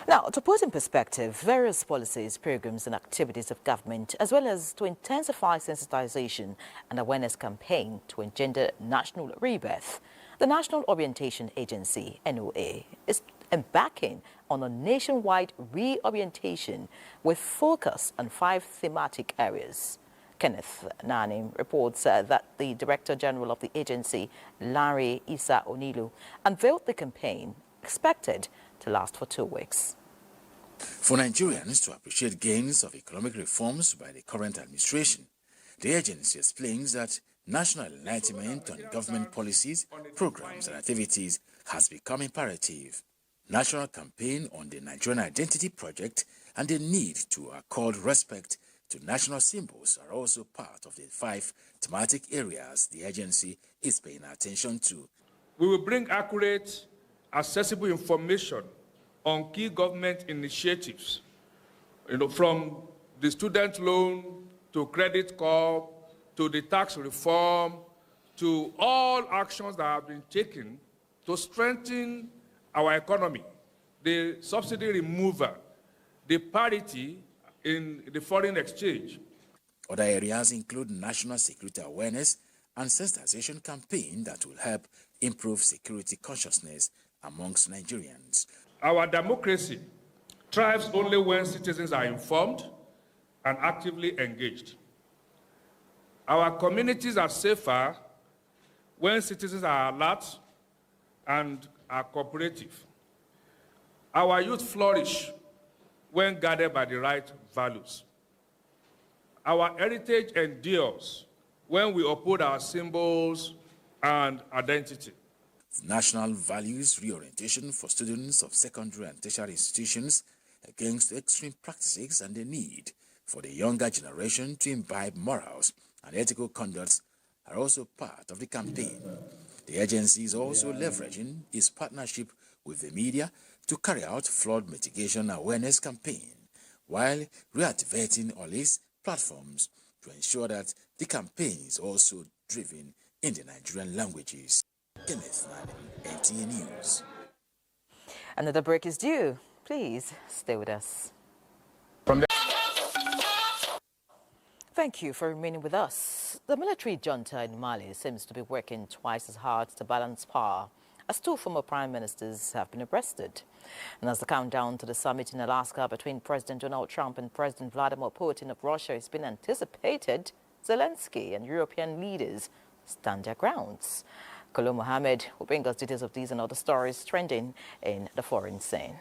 Now, to put in perspective various policies, programs and activities of government, as well as to intensify sensitization and awareness campaign to engender national rebirth, the National Orientation Agency, NOA, is embarking on a nationwide reorientation with focus on 5 thematic areas. Kenneth Nanim reports that the Director General of the agency, Larry Issa Onilu, unveiled the campaign expected to last for 2 weeks. For Nigerians to appreciate gains of economic reforms by the current administration, the agency explains that national enlightenment on government policies, programs and activities has become imperative. National campaign on the Nigerian Identity Project and the need to accord respect to national symbols are also part of the 5 thematic areas the agency is paying attention to. We will bring accurate, accessible information on key government initiatives, from the student loan to credit corp to the tax reform to all actions that have been taken to strengthen our economy, the subsidy removal, the parity in the foreign exchange. Other areas include national security awareness and sensitization campaign that will help improve security consciousness amongst Nigerians. Our democracy thrives only when citizens are informed and actively engaged. Our communities are safer when citizens are alert and are cooperative. Our youth flourish when guided by the right values. Our heritage endures when we uphold our symbols and identity. National values reorientation for students of secondary and tertiary institutions against extreme practices and the need for the younger generation to imbibe morals and ethical conducts are also part of the campaign. The agency is also leveraging its partnership with the media to carry out flood mitigation awareness campaign, while reactivating all its platforms to ensure that the campaign is also driven in the Nigerian languages. Kenneth Nanim, NTA News. Another break is due. Please stay with us. Thank you for remaining with us. The military junta in Mali seems to be working twice as hard to balance power as 2 former prime ministers have been arrested. And as the countdown to the summit in Alaska between President Donald Trump and President Vladimir Putin of Russia has been anticipated, Zelensky and European leaders stand their grounds. Kolo Mohammed will bring us details of these and other stories trending in the foreign scene.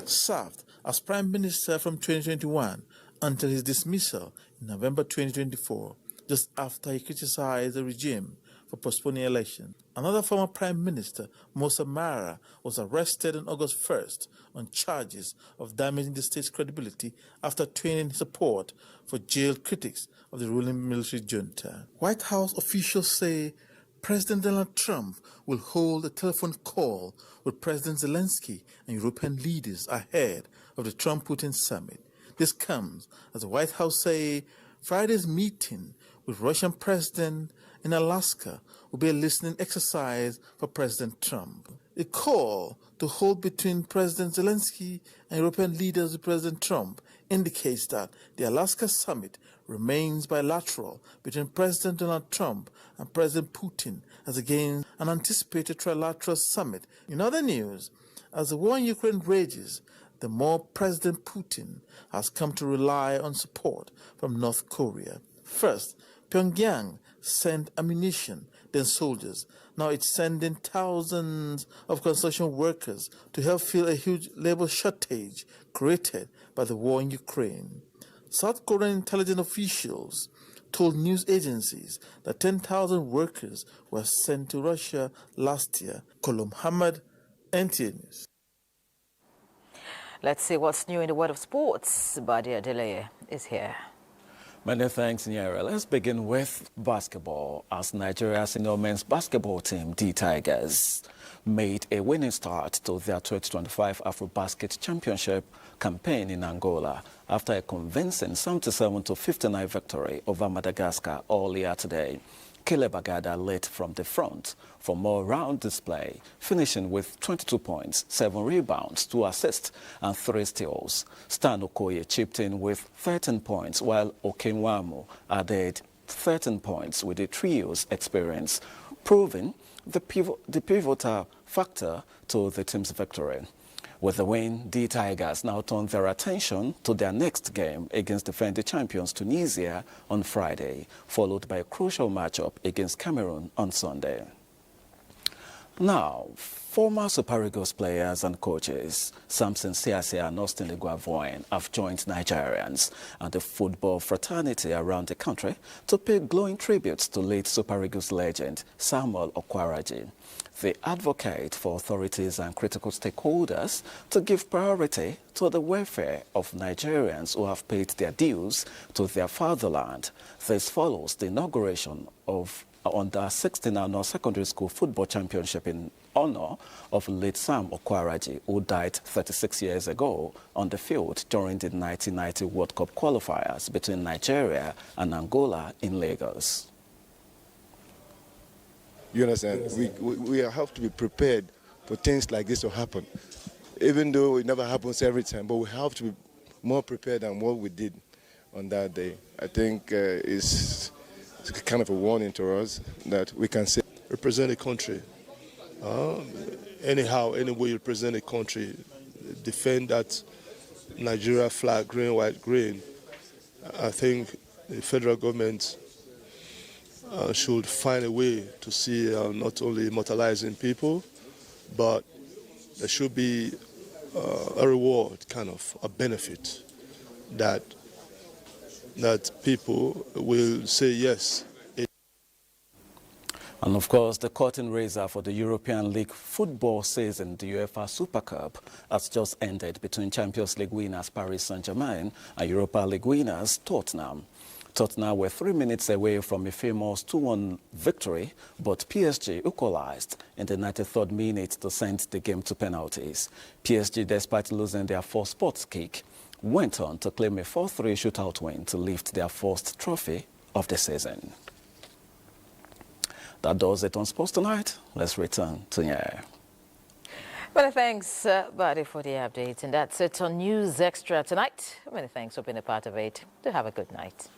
Served as Prime Minister from 2021 until his dismissal in November 2024, just after he criticized the regime for postponing election. Another former Prime Minister, Moussa Mara, was arrested on August 1st on charges of damaging the state's credibility after tweeting support for jailed critics of the ruling military junta. White House officials say President Donald Trump will hold a telephone call with President Zelensky and European leaders ahead of the Trump-Putin summit. This comes as the White House say Friday's meeting with Russian President in Alaska will be a listening exercise for President Trump. A call to hold between President Zelensky and European leaders with President Trump indicates that the Alaska summit remains bilateral between President Donald Trump and President Putin as against an anticipated trilateral summit. In other news, as the war in Ukraine rages, the more President Putin has come to rely on support from North Korea. First, Pyongyang sent ammunition, then soldiers. Now it's sending thousands of construction workers to help fill a huge labor shortage created by the war in Ukraine. South Korean intelligence officials told news agencies that 10,000 workers were sent to Russia last year. Kolom Hamad, NTA News. Let's see what's new in the world of sports. Badia Deleye is here. Many thanks, Nyara. Let's begin with basketball, as Nigeria's senior men's basketball team, the Tigers, made a winning start to their 2025 AfroBasket Championship campaign in Angola after a convincing 77-59 victory over Madagascar earlier today. Caleb Agada led from the front for more round display, finishing with 22 points, 7 rebounds, 2 assists and 3 steals. Stan Okoye chipped in with 13 points, while Okenwamu added 13 points with the trio's experience, proving the pivotal factor to the team's victory. With the win, the Tigers now turn their attention to their next game against defending champions Tunisia on Friday, followed by a crucial matchup against Cameroon on Sunday. Now, former Super Eagles players and coaches Samson Siasia and Austin Iguavoin have joined Nigerians and the football fraternity around the country to pay glowing tributes to late Super Eagles legend Samuel Okwaraji. They advocate for authorities and critical stakeholders to give priority to the welfare of Nigerians who have paid their dues to their fatherland. This follows the inauguration of Under-16 Annual Secondary School Football Championship in honor of late Sam Okwaraji, who died 36 years ago on the field during the 1990 World Cup qualifiers between Nigeria and Angola in Lagos. You understand? We have to be prepared for things like this to happen, even though it never happens every time, but we have to be more prepared than what we did on that day. I think it's kind of a warning to us that we can say, represent a country. Anyhow, any way you represent a country, defend that Nigeria flag, green, white, green. I think the federal government should find a way to see not only immortalizing people, but there should be a reward, kind of a benefit that people will say yes. And of course, the curtain raiser for the European League football season, the UEFA Super Cup, has just ended between Champions League winners Paris Saint-Germain and Europa League winners Tottenham. Tottenham were 3 minutes away from a famous 2-1 victory, but PSG equalized in the 93rd minute to send the game to penalties. PSG, despite losing their fourth spot kick, went on to claim a 4-3 shootout win to lift their first trophy of the season. That does it on Sports Tonight. Let's return to Nya. Many thanks, Buddy, for the update. And that's it on News Extra tonight. Many thanks for being a part of it. Do have a good night.